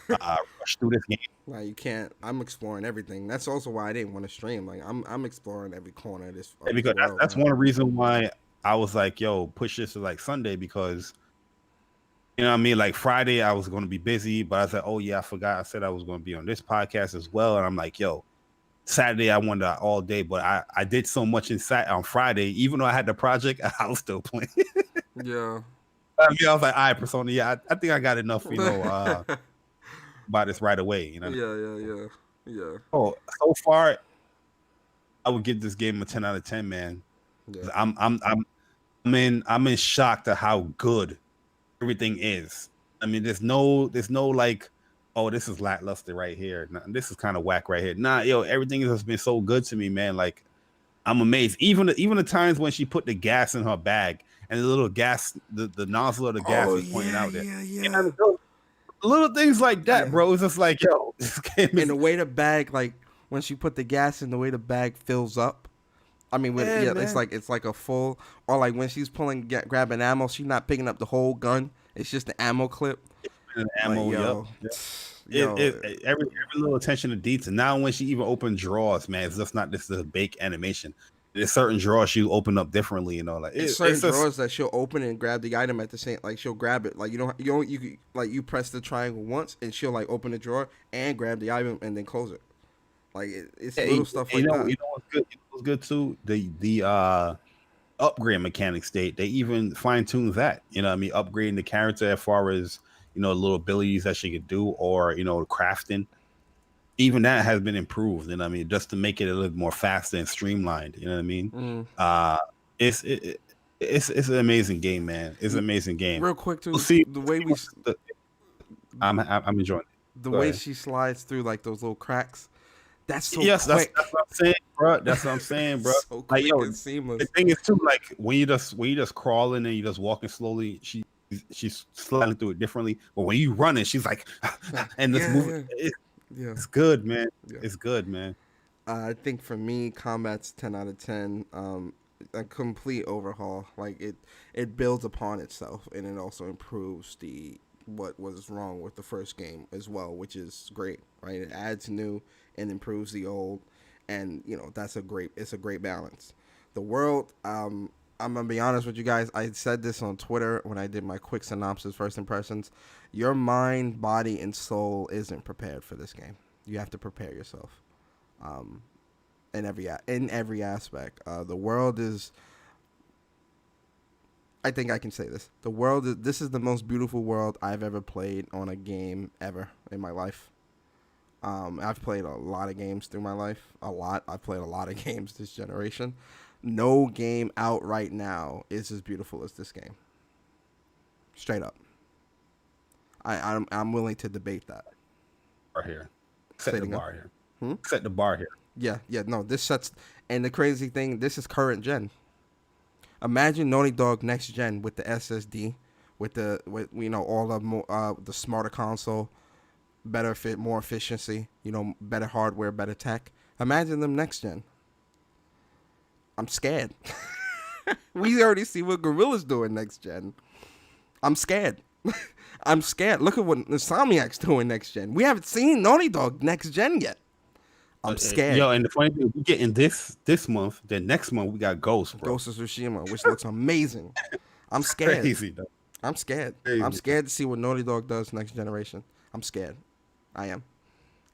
through this game. Like you can't. I'm exploring everything. That's also why I didn't want to stream. Like I'm exploring every corner of this. Because that's one reason why I was like, yo, push this to like Sunday because you know what I mean? Like Friday I was going to be busy, but I said, oh yeah, I forgot. I said I was going to be on this podcast as well. And I'm like, yo, Saturday I wanted all day, but I did so much on Friday, even though I had the project, I was still playing. Yeah. I was like, all right, Persona, yeah, I think I got enough, about this right away, Yeah. Oh, so far, I would give this game a 10 out of 10, man. Yeah. I'm in shock to how good everything is. I mean, there's no like, oh, this is lackluster right here. Nah, this is kind of whack right here. Nah, everything has been so good to me, man. Like, I'm amazed. Even the times when she put the gas in her bag and the little gas, the nozzle of the gas is pointing out there. Yeah. Little things like that, bro. It's just like, yo, this game is... And the way the bag, like when she put the gas in, the way the bag fills up. I mean, it's like a full, or like when she's grabbing ammo, she's not picking up the whole gun. It's just the ammo clip. Ammo, every little attention to detail. Now, when she even opened drawers, man, it's just not this bake animation. There's certain drawers she open up differently, like it's certain drawers that she'll open and grab the item at the same. Like she'll grab it, like you press the triangle once and she'll like open the drawer and grab the item and then close it. Like it's little stuff like that. You know what's good? It was good too. The upgrade mechanics. They even fine tuned that. You know what I mean? Upgrading the character as far as little abilities that she could do, or crafting. Even that has been improved, and I mean, just to make it a little more faster and streamlined. You know what I mean? It's an amazing game, man. It's an amazing game. Real quick, too. See the way I'm enjoying it. The way she slides through like those little cracks. That's so quick. That's what I'm saying, bro. That's what I'm saying, bro. So quick and seamless. The thing is too, like when you just crawling and you just walking slowly, she's sliding through it differently. But when you running, she's like, and this moving. Yeah. It's good, man. Yeah. It's good, man. I think for me, combat's 10 out of 10. A complete overhaul. Like it builds upon itself, and it also improves what was wrong with the first game as well, which is great, right? It adds new and improves the old, and it's a great balance. The world, I'm gonna be honest with you guys. I said this on Twitter when I did my quick synopsis, first impressions. Your mind, body, and soul isn't prepared for this game. You have to prepare yourself, in every aspect. The world is I think I can say this. This is the most beautiful world I've ever played on a game ever in my life. I've played a lot of games through my life. A lot. I've played a lot of games this generation. No game out right now is as beautiful as this game. Straight up. I'm willing to debate that. Bar here. Say Set it the again. bar here. Set the bar here. Yeah. No, this sets. And the crazy thing, this is current gen. Imagine Naughty Dog next gen with the SSD, with all of the smarter console, better fit, more efficiency, better hardware, better tech. Imagine them next gen. I'm scared. We already see what Gorilla's doing next gen. I'm scared. I'm scared. Look at what Insomniac's doing next gen. We haven't seen Naughty Dog next gen yet. I'm scared. Yo, and the funny thing, we getting this month. Then next month we got Ghost, bro. Ghost of Tsushima, which looks amazing. I'm scared. Crazy, though. I'm scared. Crazy. I'm scared to see what Naughty Dog does next generation. I'm scared. I am.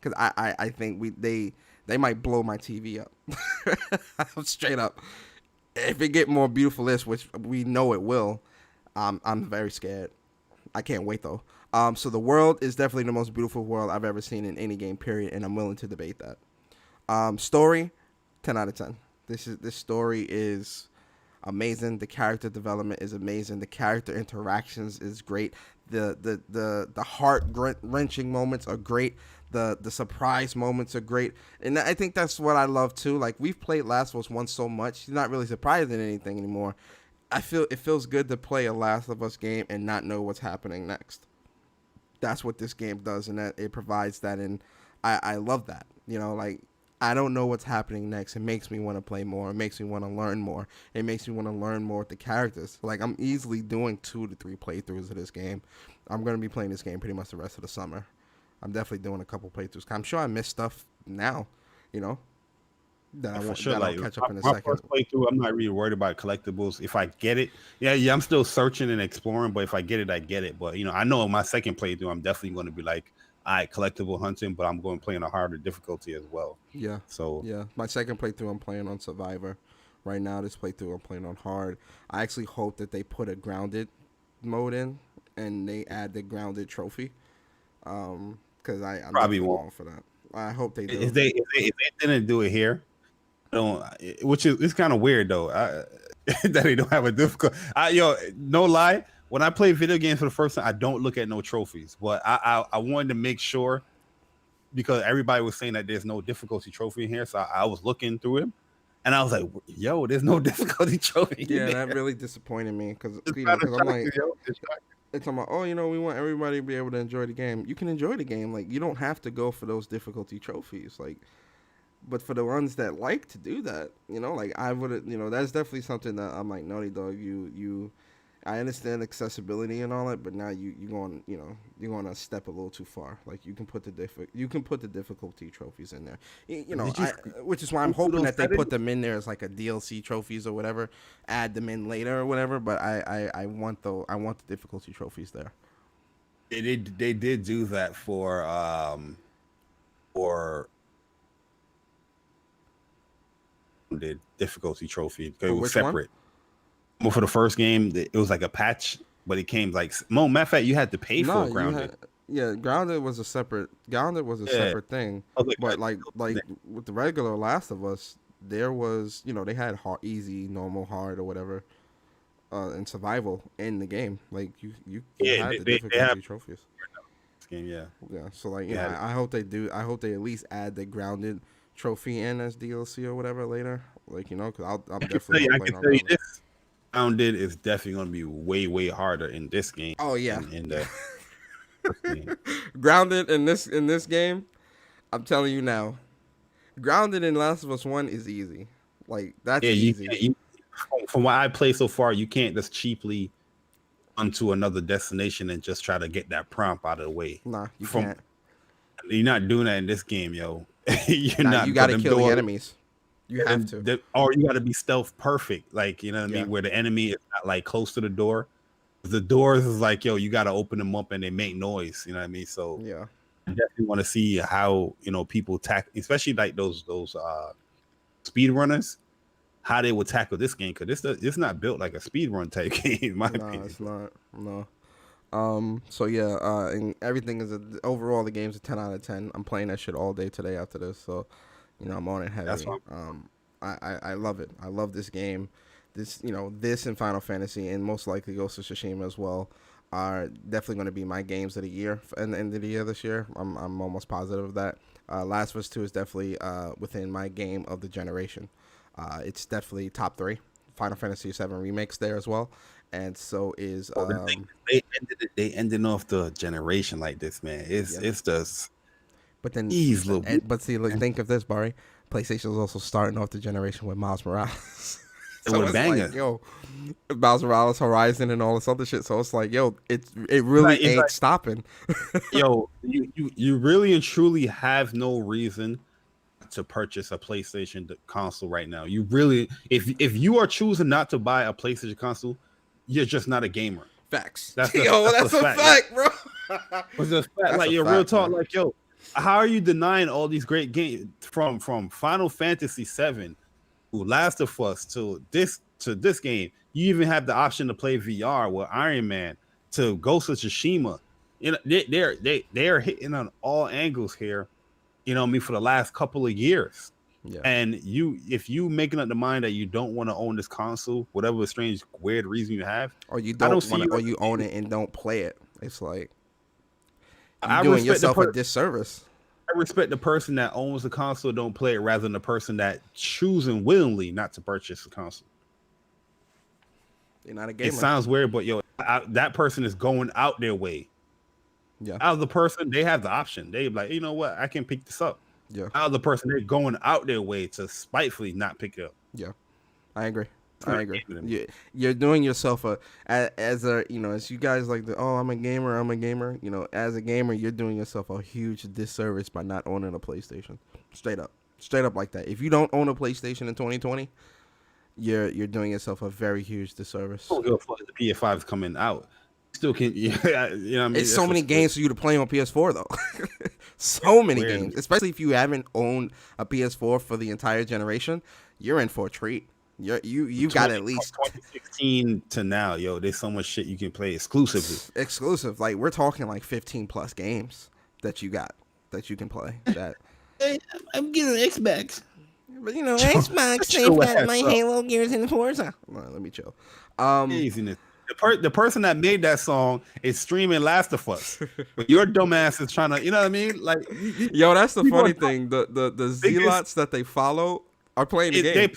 Because I think they might blow my TV up. I'm straight up. If it get more beautiful this, which we know it will, I'm very scared. I can't wait though. So the world is definitely the most beautiful world I've ever seen in any game, period, and I'm willing to debate that. Story, 10 out of 10. This story is amazing. The character development is amazing. The character interactions is great. The heart wrenching moments are great. The surprise moments are great. And I think that's what I love too. Like, we've played Last of Us 1 so much, you're not really surprised in anything anymore. I feel it feels good to play a Last of Us game and not know what's happening next. That's what this game does, and that it provides that, and I love that. Like, I don't know what's happening next. It makes me want to play more. It makes me want to learn more. It makes me want to learn more with the characters. Like, I'm easily doing 2 to 3 playthroughs of this game. I'm going to be playing this game pretty much the rest of the summer. I'm definitely doing a couple playthroughs. I'm sure I missed stuff now, that I'll catch up in a second. First playthrough, I'm not really worried about collectibles. If I get it, yeah, I'm still searching and exploring, but if I get it, I get it. But, I know in my second playthrough, I'm definitely going to be like, collectible hunting, but I'm going to play on a harder difficulty as well. Yeah. So yeah, my second playthrough, I'm playing on Survivor. Right now, this playthrough, I'm playing on hard. I actually hope that they put a grounded mode in, and they add the grounded trophy. Because I'm probably won't for that. I hope they do. If they didn't do it here, it's kind of weird though. That they don't have a difficult. No lie. When I play video games for the first time, I don't look at no trophies. But I wanted to make sure, because everybody was saying that there's no difficulty trophy in here, so I was looking through it, and I was like, "Yo, there's no difficulty trophy." Yeah, that really disappointed me because I'm like, it's like, we want everybody to be able to enjoy the game. You can enjoy the game, like, you don't have to go for those difficulty trophies, like. But for the ones that like to do that, like, I would, that's definitely something that I'm like, Naughty Dog, I understand accessibility and all that, but now you're going a step a little too far. Like, you can put the difficulty trophies in there, which is why I'm hoping that they put them in there as like a DLC trophies or whatever, add them in later or whatever. But I want the difficulty trophies there. They did do that for the difficulty trophy, because it was separate. Well, for the first game, it was like a patch, but it came like matter of fact, you had to pay for Grounded. Grounded was a separate separate thing. But like with the regular Last of Us, there was they had hard, easy, normal, hard, or whatever, and survival in the game. Like you had the difficulty trophies. Game, yeah. So like I hope they do. I hope they at least add the Grounded trophy in as DLC or whatever later. Like because I'm definitely. I can tell you this. Grounded is definitely going to be way, way harder in this game. Oh yeah, in the game. Grounded in this game, I'm telling you now, Grounded in Last of Us 1 is easy. Like, that's easy. From what I play so far, you can't just cheaply onto another destination and just try to get that prompt out of the way. Nah, you can't. You're not doing that in this game, yo. You got to kill the enemies. You have to. Or you got to be stealth perfect. Like, you know what I mean? Where the enemy is not like close to the door. The doors is like, yo, you got to open them up and they make noise. You know what I mean? So yeah, I definitely want to see how, people especially like those speed runners, how they would tackle this game, because it's not built like a speed run type game, in my No, opinion. it's not. No. So yeah, and everything is overall the game's a 10 out of 10. I'm playing that shit all day today after this, so I'm on it That's heavy. what I love it. I love this game. This and Final Fantasy, and most likely Ghost of Tsushima as well, are definitely going to be my games of the year and the end of the year this year. I'm almost positive of that. Last of Us 2 is definitely within my game of the generation. It's definitely top 3. Final Fantasy 7 remakes there as well, and so is they ended off the generation like this, man. It's just but then ease little bit. but see, look, think of this, Barry. PlayStation is also starting off the generation with Miles Morales. So with banger. Like, yo, Miles Morales, Horizon, and all this other shit. So it's like, yo, it really ain't stopping. Yo, you really and truly have no reason to purchase a PlayStation console right now. You really, if you are choosing not to buy a PlayStation console, you're just not a gamer. Facts. That's a fact, bro. It's a fact. Like, your real talk, man. Like, yo, how are you denying all these great games from Final Fantasy 7, who Last of Us to this game? You even have the option to play VR with Iron Man, to Ghost of Tsushima. You know, they are hitting on all angles here. You know what I mean, for the last couple of years. Yeah. And if you making up the mind that you don't want to own this console, whatever strange, weird reason you have, or you don't want to, or you own it and don't play it, it's like you're doing yourself a disservice. I respect the person that owns the console, don't play it, rather than the person that choosing willingly not to purchase the console. You're not a gamer. It sounds weird, but yo, that person is going out their way. Yeah. Out of the person, they have the option. They like, you know what, I can pick this up. Yeah. Out of the person, they're going out their way to spitefully not pick it up. Yeah, I agree. You're doing yourself as you guys like I'm a gamer. As a gamer, you're doing yourself a huge disservice by not owning a PlayStation. Straight up like that. If you don't own a PlayStation in 2020, you're doing yourself a very huge disservice. The PS5 is coming out. Still can, you know what I mean? It's so many games for you to play on PS4 though. So many games, especially if you haven't owned a PS4 for the entire generation. You're in for a treat. You got at least 2016 to now, yo. There's so much shit you can play exclusively. Exclusive, like we're talking like 15 plus games that you can play. That hey, I'm getting an Xbox, but Xbox they've got my Halo, Gears, and Forza. Let me chill. Easiness. The person that made that song is streaming Last of Us, but your dumbass is trying to, you know what I mean? Like, yo, that's the funny thing. The zealots that they follow are playing the game. They're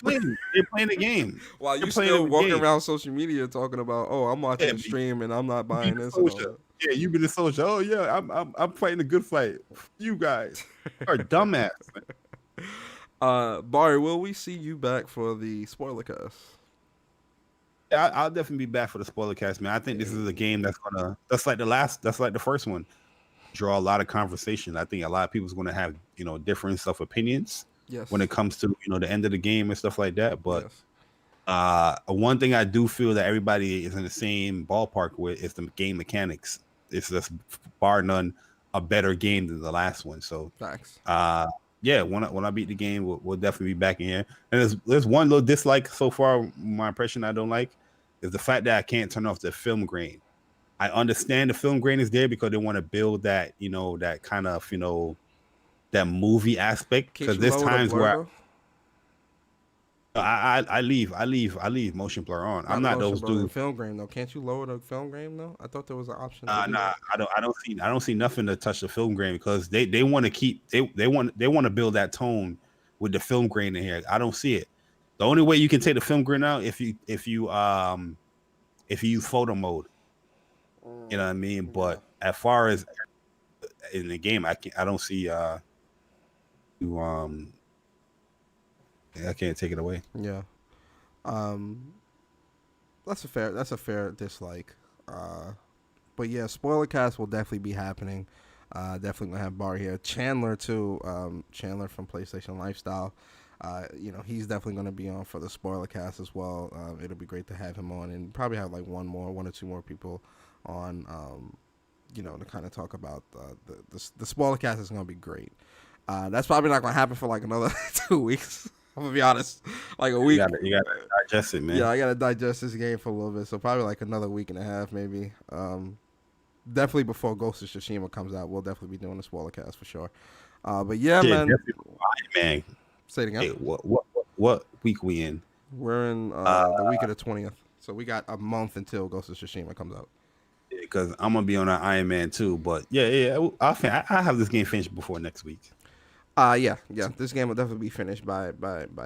playing the game. While you still walking around social media talking about, I'm watching the stream and I'm not buying this. Yeah, you been a social. Oh yeah, I'm fighting a good fight. You guys are dumbass. Barry, will we see you back for the spoiler cast? Yeah, I'll definitely be back for the spoiler cast, man. I think this is a game that's like the first one, draw a lot of conversation. I think a lot of people's gonna have difference of opinions. Yes. When it comes to the end of the game and stuff like that. But one thing I do feel that everybody is in the same ballpark with is the game mechanics. It's just bar none a better game than the last one. So facts. Yeah, when I beat the game, we'll definitely be back in here. And there's one little dislike so far. My impression I don't like is the fact that I can't turn off the film grain. I understand the film grain is there because they want to build that that kind of that movie aspect, because there's times where I leave motion blur on. I'm not those dudes. Film grain though. Can't you lower the film grain though? I thought there was an option. Nah, I don't see nothing to touch the film grain, because they want to keep they want to build that tone with the film grain in here. I don't see it. The only way you can take the film grain out if you use photo mode. You know what I mean? But as far as in the game, I don't see I can't take it away. Yeah. That's a fair dislike. But yeah, spoiler cast will definitely be happening. Definitely gonna have Bar here. Chandler too. Chandler from PlayStation Lifestyle. He's definitely gonna be on for the spoiler cast as well. It'll be great to have him on, and probably have like one or two more people on. To kind of talk about the spoiler cast is gonna be great. That's probably not gonna happen for like another 2 weeks. I'm gonna be honest. Like a You week. gotta digest it, Yeah, man. I gotta digest this game for a little bit. So probably like another week and a half, maybe. Definitely before Ghost of Tsushima comes out, we'll definitely be doing a spoiler cast for sure. But yeah, Shit, man. definitely. Man, Say it again. hey, what week we in? We're in Uh, the week of the 20th, so we got a month until Ghost of Tsushima comes out. because I'm gonna be on an Iron Man too. But yeah, I have this game finished before next week. Yeah. This game will definitely be finished by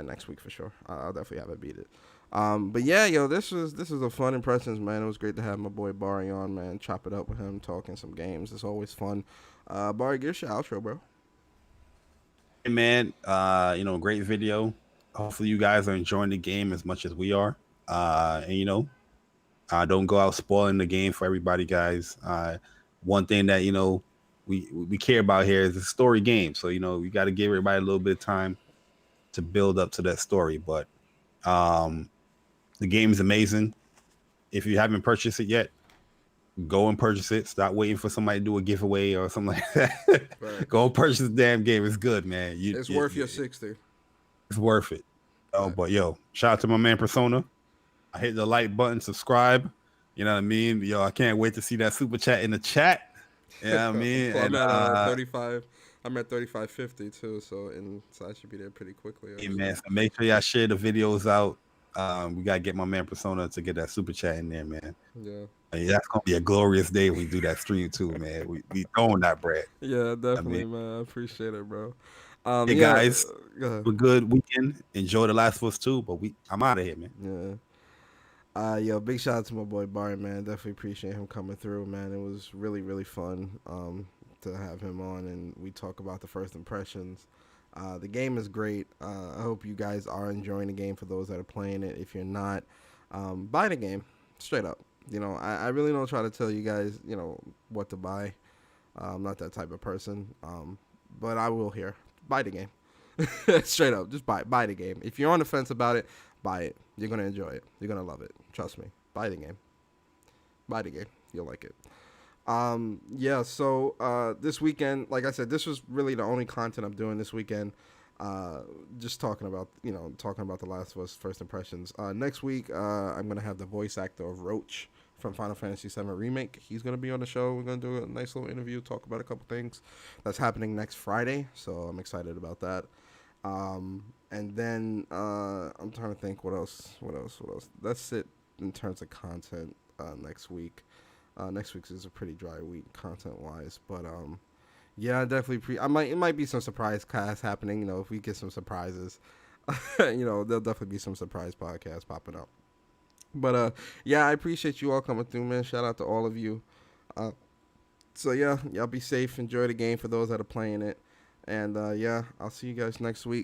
next week for sure. I'll definitely have it beat it. But yeah, yo, this is a fun impressions, man. It was great to have my boy Barry on, man. Chop it up with him, talking some games. It's always fun. Barry, give us your outro, bro. Hey man, great video. Hopefully you guys are enjoying the game as much as we are. And don't go out spoiling the game for everybody, guys. One thing that we care about here is a story game, so we got to give everybody a little bit of time to build up to that story. But the game is amazing. If you haven't purchased it yet, go and purchase it. Stop waiting for somebody to do a giveaway or something like that. Right. Go purchase the damn game. It's good, man. It's worth your 60. It's worth it. Oh, Right. but yo, shout out to my man Persona. I hit the like button, subscribe. You know what I mean? Yo, I can't wait to see that super chat in the chat. You know what I mean? Well, And, I'm at 35. I'm at 35.50 too, so I should be there pretty quickly. hey, man, so make sure y'all share the videos out. We gotta get my man Persona to get that super chat in there, man. Yeah. Hey, that's gonna be a glorious day when we do that stream too, man. We throwing that bread. Yeah, definitely, I mean, man. I appreciate it, bro. hey Yeah. guys, Go ahead. have a good weekend. Enjoy The Last of Us 2, but I'm out of here, man. Yeah. Yo, big shout out to my boy Barry, man. Definitely appreciate him coming through, man. It was really, really fun to have him on, and we talk about the first impressions. The game is great. I hope you guys are enjoying the game. For those that are playing it, if you're not, buy the game straight up. I really don't try to tell you guys, what to buy. I'm not that type of person, but I will here. Buy the game. Straight up, just buy the game. If you're on the fence about it, buy it. You're gonna enjoy it. You're gonna love it. Trust me. Buy the game. Buy the game. You'll like it. Yeah. So this weekend, like I said, this was really the only content I'm doing this weekend. Just talking about The Last of Us first impressions. Next week, I'm gonna have the voice actor of Roach from Final Fantasy VII Remake. He's gonna be on the show. We're gonna do a nice little interview, talk about a couple things that's happening next Friday. So I'm excited about that. And then I'm trying to think what else. That's it in terms of content next week. Next week is a pretty dry week content wise, but yeah, definitely. It might be some surprise cast happening. If we get some surprises, there'll definitely be some surprise podcasts popping up. But yeah, I appreciate you all coming through, man. Shout out to all of you. So yeah, y'all be safe. Enjoy the game for those that are playing it. And yeah, I'll see you guys next week.